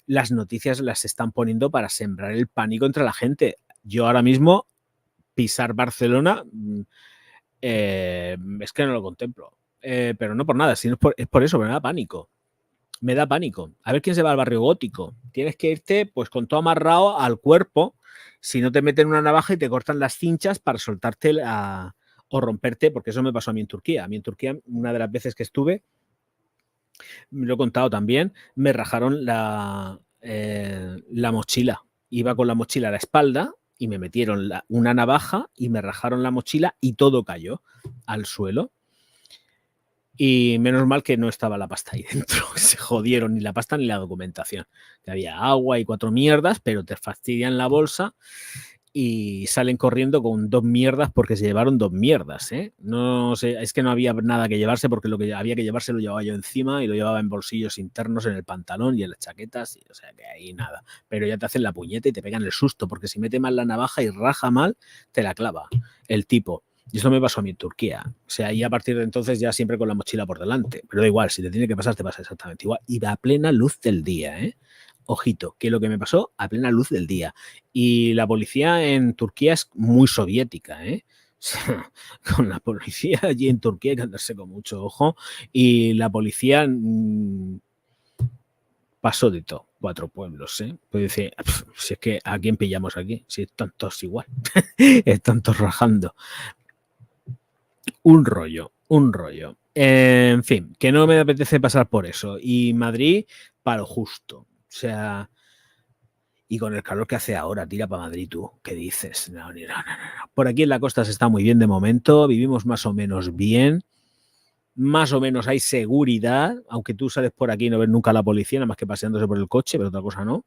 las noticias las están poniendo para sembrar el pánico entre la gente. Yo ahora mismo pisar Barcelona es que no lo contemplo. Pero no por nada, sino es por eso, me da pánico. Me da pánico. A ver quién se va al barrio gótico. Tienes que irte pues con todo amarrado al cuerpo, si no te meten una navaja y te cortan las cinchas para soltarte o romperte, porque eso me pasó a mí en Turquía. A mí en Turquía, una de las veces que estuve, me lo he contado también, me rajaron la mochila. Iba con la mochila a la espalda y me metieron una navaja y me rajaron la mochila y todo cayó al suelo. Y menos mal que no estaba la pasta ahí dentro. Se jodieron ni la pasta ni la documentación. Que había agua y 4 mierdas, pero te fastidian la bolsa y salen corriendo con 2 mierdas porque se llevaron 2 mierdas, ¿eh? No sé, es que no había nada que llevarse porque lo que había que llevarse lo llevaba yo encima y lo llevaba en bolsillos internos en el pantalón y en las chaquetas, y, o sea que ahí nada. Pero ya te hacen la puñeta y te pegan el susto porque si mete mal la navaja y raja mal, te la clava el tipo. Y eso me pasó a mí en Turquía. O sea, y a partir de entonces ya siempre con la mochila por delante. Pero da igual, si te tiene que pasar, te pasa exactamente igual. Y a plena luz del día, ¿eh? Ojito, que lo que me pasó a plena luz del día. Y la policía en Turquía es muy soviética, ¿eh? O sea, con la policía allí en Turquía hay que andarse con mucho ojo. Y la policía pasó de todo. 4 pueblos, ¿eh? Puede decir, si es que ¿a quién pillamos aquí? Si están todos igual. Están todos rajando. Un rollo. En fin, que no me apetece pasar por eso. Y Madrid, para lo justo. O sea, Y con el calor que hace ahora, tira para Madrid tú. ¿Qué dices? No, no. Por aquí en la costa se está muy bien de momento. Vivimos más o menos bien. Más o menos hay seguridad. Aunque tú sales por aquí y no ves nunca a la policía, nada más que paseándose por el coche, pero otra cosa no.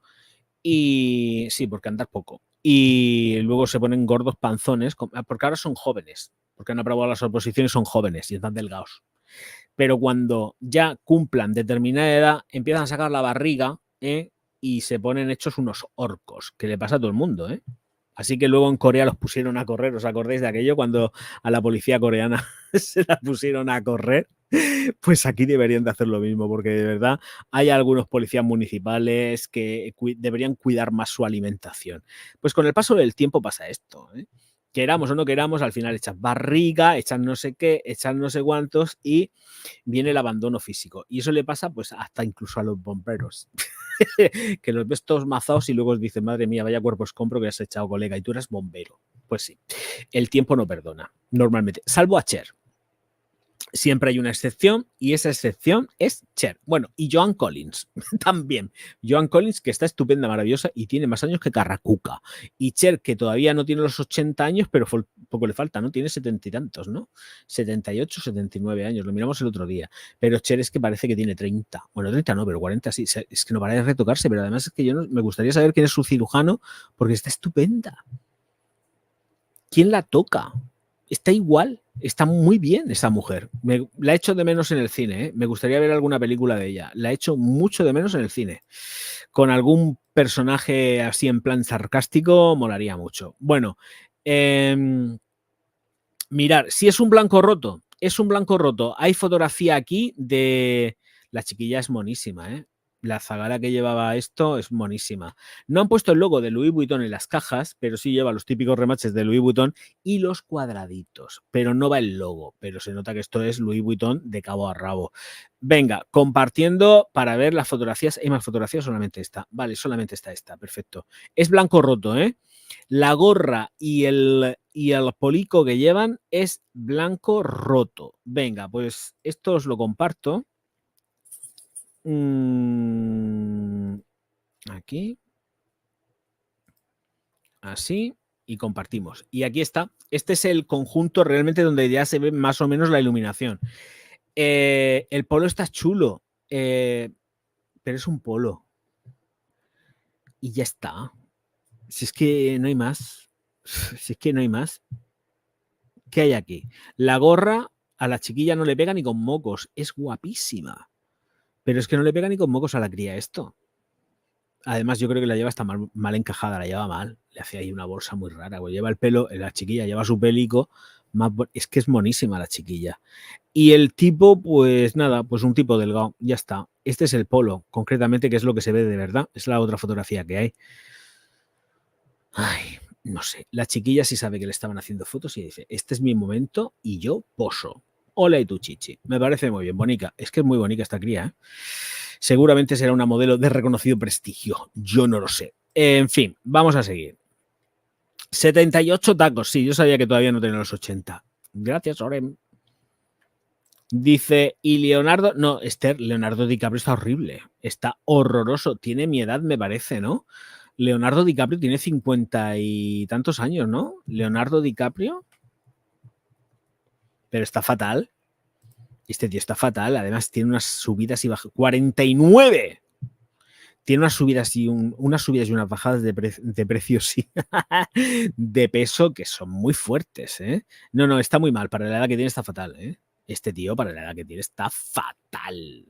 Y sí, porque andar poco. Y luego se ponen gordos panzones, porque ahora son jóvenes. Porque han aprobado las oposiciones, son jóvenes y están delgados. Pero cuando ya cumplan determinada edad, empiezan a sacar la barriga, y se ponen hechos unos orcos, que le pasa a todo el mundo, ¿eh? Así que luego en Corea los pusieron a correr. ¿Os acordáis de aquello cuando a la policía coreana se la pusieron a correr? Pues aquí deberían de hacer lo mismo, porque de verdad hay algunos policías municipales que deberían cuidar más su alimentación. Pues con el paso del tiempo pasa esto, ¿eh? Queramos o no queramos, al final echas barriga, echas no sé qué, echas no sé cuántos y viene el abandono físico. Y eso le pasa pues hasta incluso a los bomberos. Que los ves todos mazados y luego os dicen, madre mía, vaya cuerpos compro que has echado, colega, y tú eres bombero. Pues sí, el tiempo no perdona, normalmente, salvo a Cher. Siempre hay una excepción y esa excepción es Cher. Bueno, y Joan Collins también. Joan Collins, que está estupenda, maravillosa y tiene más años que Carracuca. Y Cher, que todavía no tiene los 80 años, pero poco le falta, ¿no? Tiene 70 y tantos, ¿no? 78, 79 años. Lo miramos el otro día. Pero Cher es que parece que tiene 30. Bueno, 30 no, pero 40 sí. Es que no para de retocarse, pero además es que yo me gustaría saber quién es su cirujano porque está estupenda. ¿Quién la toca? Está igual, está muy bien esa mujer. La echo de menos en el cine, ¿eh? Me gustaría ver alguna película de ella. La echo mucho de menos en el cine. Con algún personaje así en plan sarcástico, molaría mucho. Bueno, mirar, si es un blanco roto, es un blanco roto. Hay fotografía aquí de... La chiquilla es monísima, ¿eh? La zagala que llevaba esto es monísima. No han puesto el logo de Louis Vuitton en las cajas, pero sí lleva los típicos remaches de Louis Vuitton y los cuadraditos, pero no va el logo, pero se nota que esto es Louis Vuitton de cabo a rabo. Venga, compartiendo para ver las fotografías. ¿Hay más fotografías? Solamente esta. Vale, solamente está esta, perfecto. Es blanco roto, ¿eh? La gorra y el polico que llevan es blanco roto. Venga, pues esto os lo comparto. Aquí. Así. Y compartimos. Y aquí está. Este es el conjunto realmente donde ya se ve más o menos la iluminación. El polo está chulo. Pero es un polo. Y ya está. Si es que no hay más. Si es que no hay más. ¿Qué hay aquí? La gorra a la chiquilla no le pega ni con mocos. Es guapísima. Pero es que no le pega ni con mocos a la cría esto. Además, yo creo que la lleva hasta mal encajada, la lleva mal. Le hace ahí una bolsa muy rara. Lleva el pelo, la chiquilla lleva su pelico. Es que es monísima la chiquilla. Y el tipo, pues nada, pues un tipo delgado. Ya está. Este es el polo, concretamente, que es lo que se ve de verdad. Es la otra fotografía que hay. Ay, no sé. La chiquilla sí sabe que le estaban haciendo fotos y dice, este es mi momento y yo poso. Hola y tu chichi. Me parece muy bien, bonita. Es que es muy bonita esta cría, ¿eh? Seguramente será una modelo de reconocido prestigio. Yo no lo sé. En fin, vamos a seguir. 78 tacos. Sí, yo sabía que todavía no tenía los 80. Gracias, Orem. Dice, y Leonardo... No, Esther, Leonardo DiCaprio está horrible. Está horroroso. Tiene mi edad, me parece, ¿no? Leonardo DiCaprio tiene 50 y tantos años, ¿no? Leonardo DiCaprio. Pero está fatal. Este tío está fatal. Además, tiene unas subidas y bajadas. ¡49! Tiene unas subidas y unas bajadas de precios, sí, de peso que son muy fuertes, ¿eh? No, está muy mal. Para la edad que tiene está fatal, ¿eh? Este tío, para la edad que tiene, está fatal.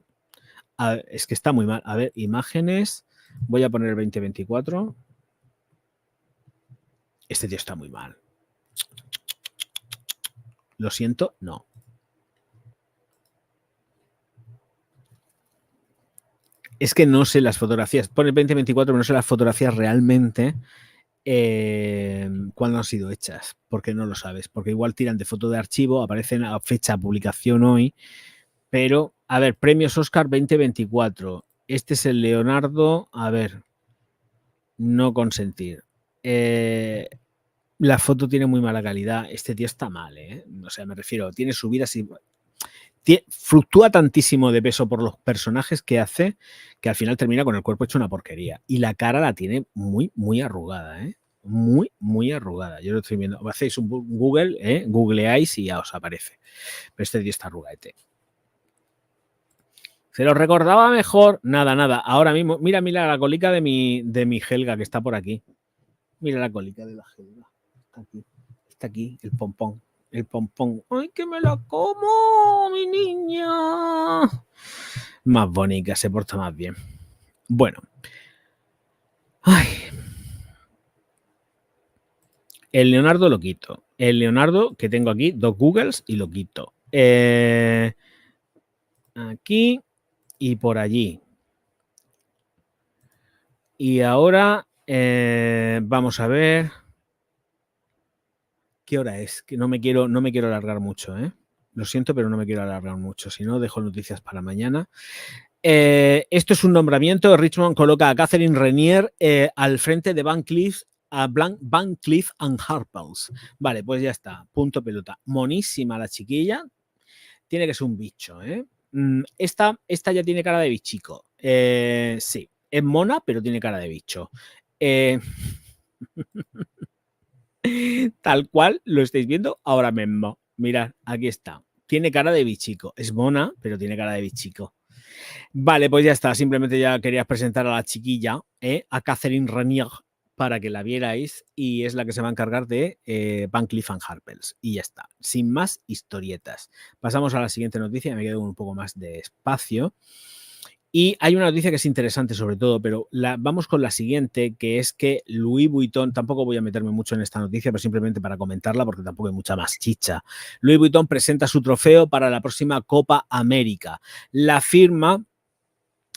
A ver, es que está muy mal. A ver, imágenes. Voy a poner 2024. Este tío está muy mal. Lo siento, no. Es que no sé las fotografías. Pone 2024, pero no sé las fotografías realmente cuándo han sido hechas. Porque no lo sabes. Porque igual tiran de foto de archivo, aparecen a fecha publicación hoy. Pero, a ver, premios Oscar 2024. Este es el Leonardo. A ver. No consentir. La foto tiene muy mala calidad. Este tío está mal, ¿eh? O sea, me refiero, tiene subidas y... fluctúa tantísimo de peso por los personajes que hace que al final termina con el cuerpo hecho una porquería. Y la cara la tiene muy, muy arrugada, ¿eh? Muy, muy arrugada. Yo lo estoy viendo. Hacéis un Google, googleáis y ya os aparece. Pero este tío está arrugadete. ¿Se lo recordaba mejor? Nada, nada. Ahora mismo, mira la colica de mi Helga que está por aquí. Mira la colica de la Helga. Está aquí, el pompón. El pompón. ¡Ay, que me la como, mi niña! Más bonita, se porta más bien. Bueno. Ay. El Leonardo lo quito. El Leonardo que tengo aquí, 2 Googles y lo quito. Aquí y por allí. Y ahora vamos a ver. ¿Qué hora es? Que no me quiero alargar mucho, ¿eh? Lo siento, pero no me quiero alargar mucho. Si no, dejo noticias para mañana. Esto es un nombramiento. Richmond coloca a Catherine Renier al frente de Van Cleef and Harpels. Vale, pues ya está. Punto pelota. Monísima la chiquilla. Tiene que ser un bicho, ¿eh? Esta ya tiene cara de bichico. Sí, es mona, pero tiene cara de bicho. Tal cual lo estáis viendo ahora mismo. Mirad, aquí está. Tiene cara de bichico. Es mona, pero tiene cara de bichico. Vale, pues ya está. Simplemente ya quería presentar a la chiquilla, a Catherine Renier, para que la vierais. Y es la que se va a encargar de Van Cleef & Harpels. Y ya está. Sin más historietas. Pasamos a la siguiente noticia. Me quedo con un poco más de espacio. Y hay una noticia que es interesante sobre todo, pero vamos con la siguiente, que es que Louis Vuitton, tampoco voy a meterme mucho en esta noticia, pero simplemente para comentarla porque tampoco hay mucha más chicha. Louis Vuitton presenta su trofeo para la próxima Copa América. La firma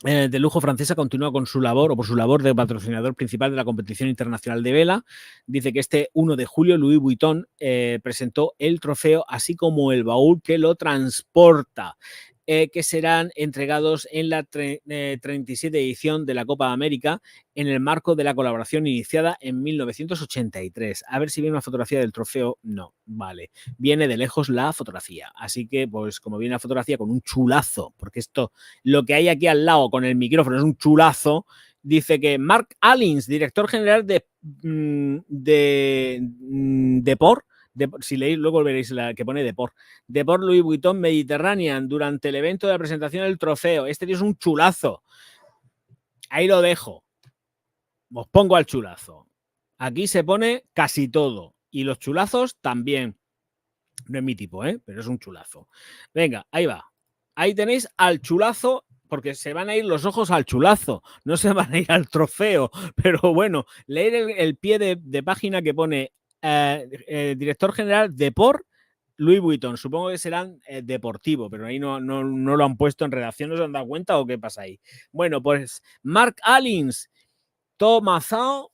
de lujo francesa continúa con su labor, o por su labor de patrocinador principal de la competición internacional de vela. Dice que este 1 de julio Louis Vuitton presentó el trofeo, así como el baúl que lo transporta. Que serán entregados en la 37 edición de la Copa América en el marco de la colaboración iniciada en 1983. A ver si viene una fotografía del trofeo. No, vale. Viene de lejos la fotografía. Así que, pues como viene la fotografía con un chulazo, porque esto, lo que hay aquí al lado con el micrófono es un chulazo, dice que Mark Allins, director general de Deport, si leéis luego veréis la que pone Deport Louis Vuitton Mediterranean durante el evento de la presentación del trofeo. Este tío es un chulazo. Ahí lo dejo. Os pongo al chulazo. Aquí se pone casi todo. Y los chulazos también. No es mi tipo, pero es un chulazo. Venga, ahí va. Ahí tenéis al chulazo, porque se van a ir los ojos al chulazo, no se van a ir al trofeo. Pero bueno, leer el pie de página que pone director general Deport Louis Vuitton. Supongo que serán deportivo, pero ahí no lo han puesto en redacción. ¿No se han dado cuenta o qué pasa ahí? Bueno, pues Mark Allins, Tomazao,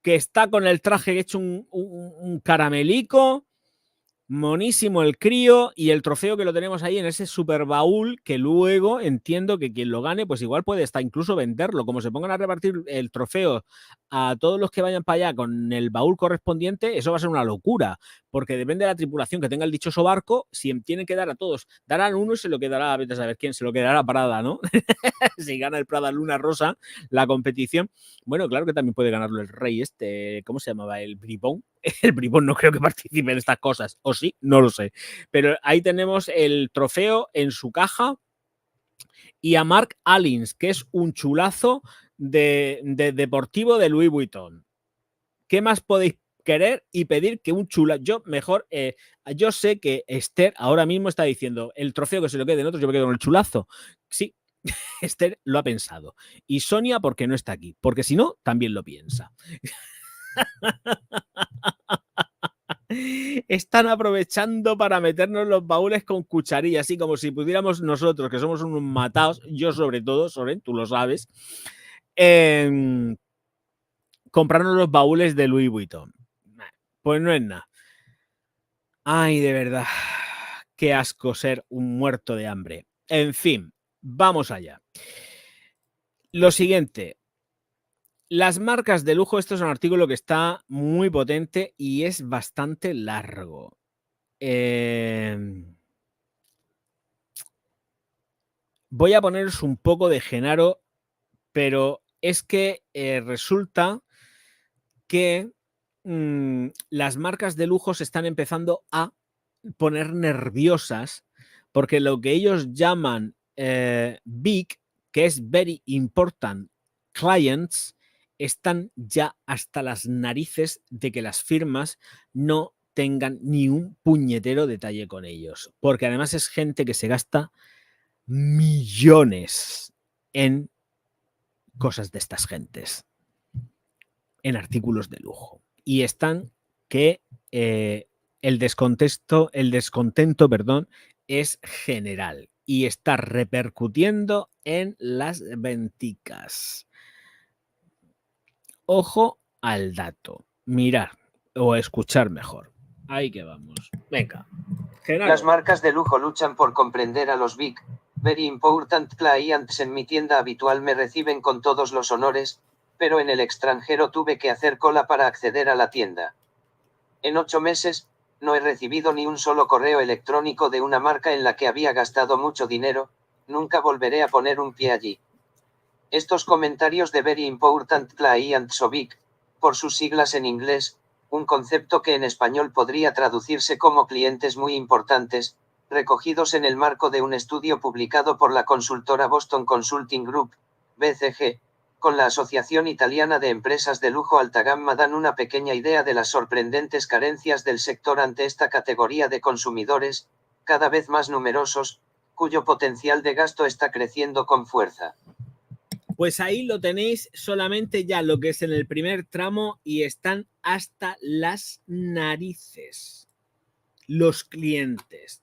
que está con el traje hecho un caramelico. Monísimo el crío y el trofeo que lo tenemos ahí en ese super baúl que luego entiendo que quien lo gane pues igual puede hasta incluso venderlo. Como se pongan a repartir el trofeo a todos los que vayan para allá con el baúl correspondiente, eso va a ser una locura, porque depende de la tripulación que tenga el dichoso barco. Si tienen que dar a todos, darán uno y se lo quedará, vete a saber quién, se lo quedará Prada, ¿no? Si gana el Prada Luna Rosa la competición. Bueno, claro que también puede ganarlo el rey ¿cómo se llamaba? El Bribón. El Bribón no creo que participe en estas cosas, o sí, no lo sé. Pero ahí tenemos el trofeo en su caja y a Mark Allins, que es un chulazo de deportivo de Louis Vuitton. ¿Qué más podéis querer y pedir que un chula? Yo mejor, yo sé que Esther ahora mismo está diciendo el trofeo que se lo queden otros, yo me quedo con el chulazo. Sí, Esther lo ha pensado. Y Sonia, porque no está aquí, porque si no, también lo piensa. Están aprovechando para meternos los baúles con cucharilla, así como si pudiéramos nosotros, que somos unos matados, yo sobre todo, Soren, tú lo sabes, comprarnos los baúles de Louis Vuitton. Pues no es nada. Ay, de verdad, qué asco ser un muerto de hambre. En fin, vamos allá. Lo siguiente. Las marcas de lujo, esto es un artículo que está muy potente y es bastante largo. voy a poneros un poco de Genaro, pero es que resulta que las marcas de lujo se están empezando a poner nerviosas porque lo que ellos llaman big, que es very important clients, están ya hasta las narices de que las firmas no tengan ni un puñetero detalle con ellos, porque además es gente que se gasta millones en cosas de estas gentes, en artículos de lujo. Y están que el descontento, perdón, es general y está repercutiendo en las venticas. Ojo al dato. Mirar o escuchar mejor. Ahí que vamos. Venga. Genaro. Las marcas de lujo luchan por comprender a los big, very important clients. En mi tienda habitual me reciben con todos los honores, pero en el extranjero tuve que hacer cola para acceder a la tienda. En 8 meses, no he recibido ni un solo correo electrónico de una marca en la que había gastado mucho dinero, nunca volveré a poner un pie allí. Estos comentarios de very important clients o big, por sus siglas en inglés, un concepto que en español podría traducirse como clientes muy importantes, recogidos en el marco de un estudio publicado por la consultora Boston Consulting Group, BCG, con la Asociación Italiana de Empresas de Lujo Alta Gamma, dan una pequeña idea de las sorprendentes carencias del sector ante esta categoría de consumidores, cada vez más numerosos, cuyo potencial de gasto está creciendo con fuerza. Pues ahí lo tenéis solamente ya lo que es en el primer tramo y están hasta las narices los clientes.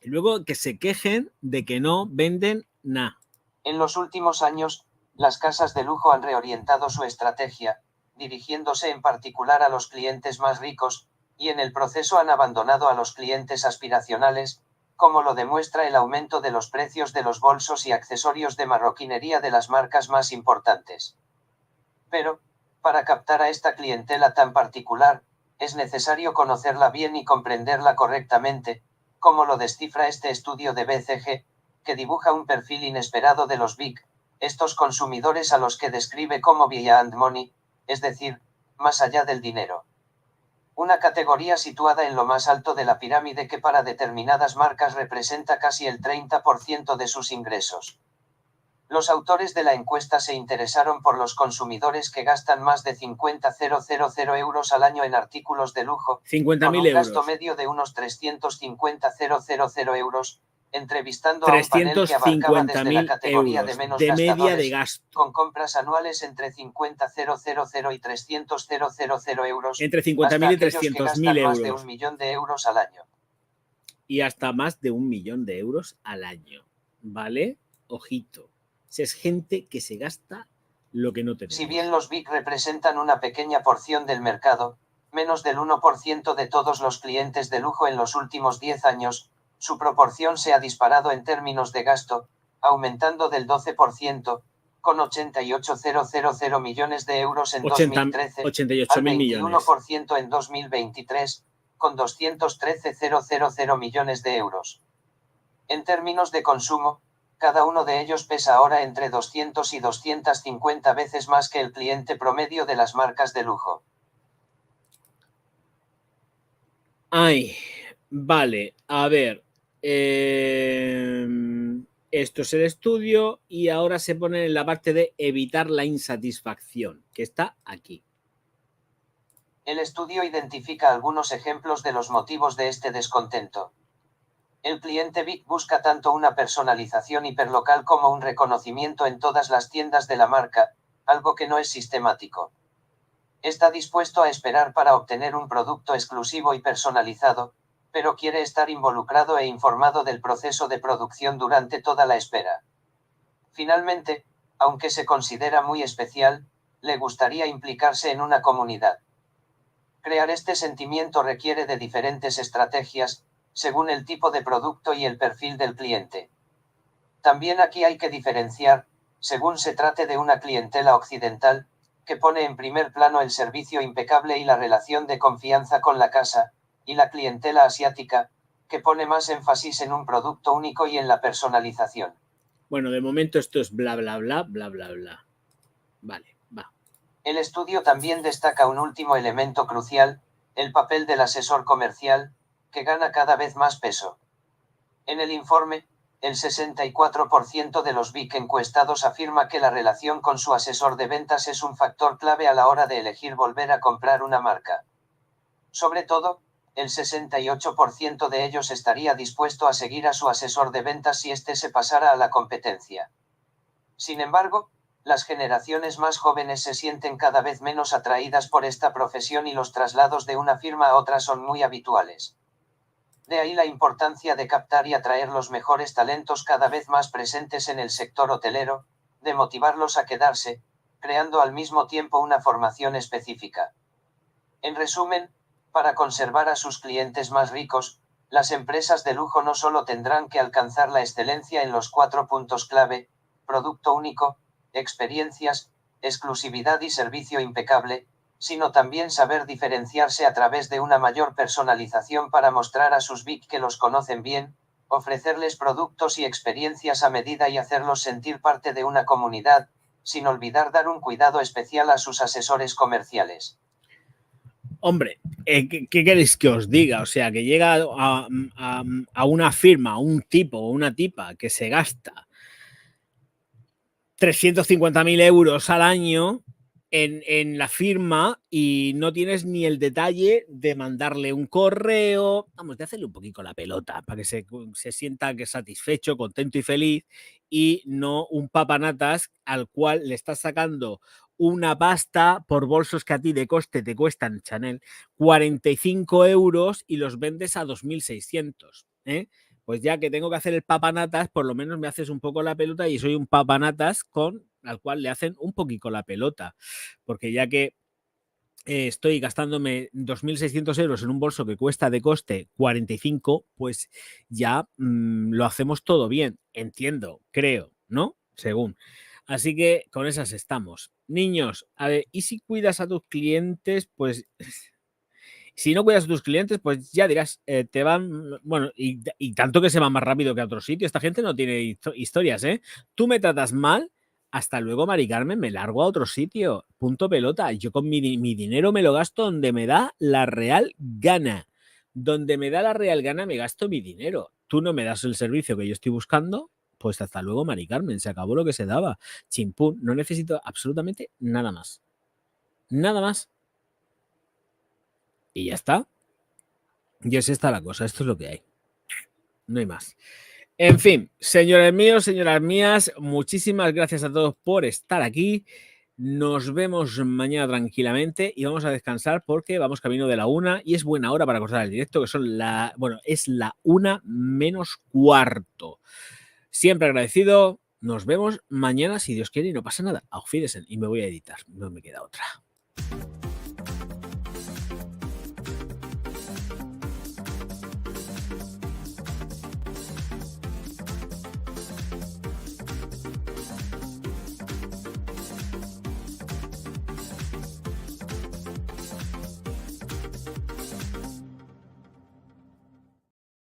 Y luego que se quejen de que no venden nada. En los últimos años, las casas de lujo han reorientado su estrategia, dirigiéndose en particular a los clientes más ricos, y en el proceso han abandonado a los clientes aspiracionales, como lo demuestra el aumento de los precios de los bolsos y accesorios de marroquinería de las marcas más importantes. Pero, para captar a esta clientela tan particular, es necesario conocerla bien y comprenderla correctamente, como lo descifra este estudio de BCG, que dibuja un perfil inesperado de los big, estos consumidores a los que describe como beyond money, es decir, más allá del dinero. Una categoría situada en lo más alto de la pirámide que para determinadas marcas representa casi el 30% de sus ingresos. Los autores de la encuesta se interesaron por los consumidores que gastan más de 50.000 euros al año en artículos de lujo, 50.000 con un gasto euros. medio de unos 350.000 euros, entrevistando a un panel que abarcaba desde la categoría de menos de media gastadores, de gasto. con compras anuales entre 50.000 y 300.000 euros, Entre hasta 50.000 y aquellos que 300.000 gastan más de euros. 1 millón de euros al año. Y hasta más de 1 millón de euros al año. ¿Vale? Ojito. Es gente que se gasta lo que no tenemos. Si bien los big representan una pequeña porción del mercado, menos del 1% de todos los clientes de lujo en los últimos 10 años, su proporción se ha disparado en términos de gasto, aumentando del 12%, con 88.000 millones de euros en 2013, 88.000 al millones. 21% en 2023, con 213.000 millones de euros. En términos de consumo, cada uno de ellos pesa ahora entre 200 y 250 veces más que el cliente promedio de las marcas de lujo. Ay, vale, a ver. Esto es el estudio y ahora se pone en la parte de evitar la insatisfacción, que está aquí. El estudio identifica algunos ejemplos de los motivos de este descontento. El cliente big busca tanto una personalización hiperlocal como un reconocimiento en todas las tiendas de la marca, algo que no es sistemático. Está dispuesto a esperar para obtener un producto exclusivo y personalizado, pero quiere estar involucrado e informado del proceso de producción durante toda la espera. Finalmente, aunque se considera muy especial, le gustaría implicarse en una comunidad. Crear este sentimiento requiere de diferentes estrategias, según el tipo de producto y el perfil del cliente. También aquí hay que diferenciar, según se trate de una clientela occidental, que pone en primer plano el servicio impecable y la relación de confianza con la casa, y la clientela asiática, que pone más énfasis en un producto único y en la personalización. Bueno, de momento esto es bla, bla, bla, bla, bla, bla. Vale, va. El estudio también destaca un último elemento crucial, el papel del asesor comercial, que gana cada vez más peso. En el informe, el 64% de los VIC encuestados afirma que la relación con su asesor de ventas es un factor clave a la hora de elegir volver a comprar una marca. Sobre todo, el 68% de ellos estaría dispuesto a seguir a su asesor de ventas si éste se pasara a la competencia. Sin embargo, las generaciones más jóvenes se sienten cada vez menos atraídas por esta profesión y los traslados de una firma a otra son muy habituales. De ahí la importancia de captar y atraer los mejores talentos cada vez más presentes en el sector hotelero, de motivarlos a quedarse, creando al mismo tiempo una formación específica. En resumen, para conservar a sus clientes más ricos, las empresas de lujo no solo tendrán que alcanzar la excelencia en los 4 puntos clave, producto único, experiencias, exclusividad y servicio impecable, sino también saber diferenciarse a través de una mayor personalización para mostrar a sus VIC que los conocen bien, ofrecerles productos y experiencias a medida y hacerlos sentir parte de una comunidad, sin olvidar dar un cuidado especial a sus asesores comerciales. Hombre, ¿qué queréis que os diga? O sea, que llega a una firma, un tipo o una tipa que se gasta 350.000 euros al año en la firma y no tienes ni el detalle de mandarle un correo, vamos, de hacerle un poquito la pelota para que se sienta que satisfecho, contento y feliz, y no un papanatas al cual le estás sacando una pasta por bolsos que a ti de coste te cuestan, Chanel, 45 euros y los vendes a 2.600, ¿eh? Pues ya que tengo que hacer el papanatas, por lo menos me haces un poco la pelota y soy un papanatas al cual le hacen un poquito la pelota. Porque ya que estoy gastándome 2.600 euros en un bolso que cuesta de coste 45, pues ya lo hacemos todo bien. Entiendo, creo, ¿no? Según. Así que con esas estamos. Niños, a ver, ¿y si cuidas a tus clientes? Pues si no cuidas a tus clientes, pues ya dirás, te van, bueno, y tanto que se va más rápido que a otro sitio. Esta gente no tiene historias, ¿eh? Tú me tratas mal, hasta luego, Mari Carmen, me largo a otro sitio. Punto pelota. Yo con mi dinero me lo gasto donde me da la real gana. Donde me da la real gana me gasto mi dinero. Tú no me das el servicio que yo estoy buscando, pues hasta luego, Mari Carmen. Se acabó lo que se daba. Chimpún, no necesito absolutamente nada más. Nada más. Y ya está. Y es esta la cosa, esto es lo que hay. No hay más. En fin, señores míos, señoras mías, muchísimas gracias a todos por estar aquí. Nos vemos mañana tranquilamente y vamos a descansar porque vamos camino de la 1 y es buena hora para cortar el directo, que son es la 1 menos cuarto. Siempre agradecido. Nos vemos mañana si Dios quiere y no pasa nada. Auf Wiedersehen y me voy a editar. No me queda otra.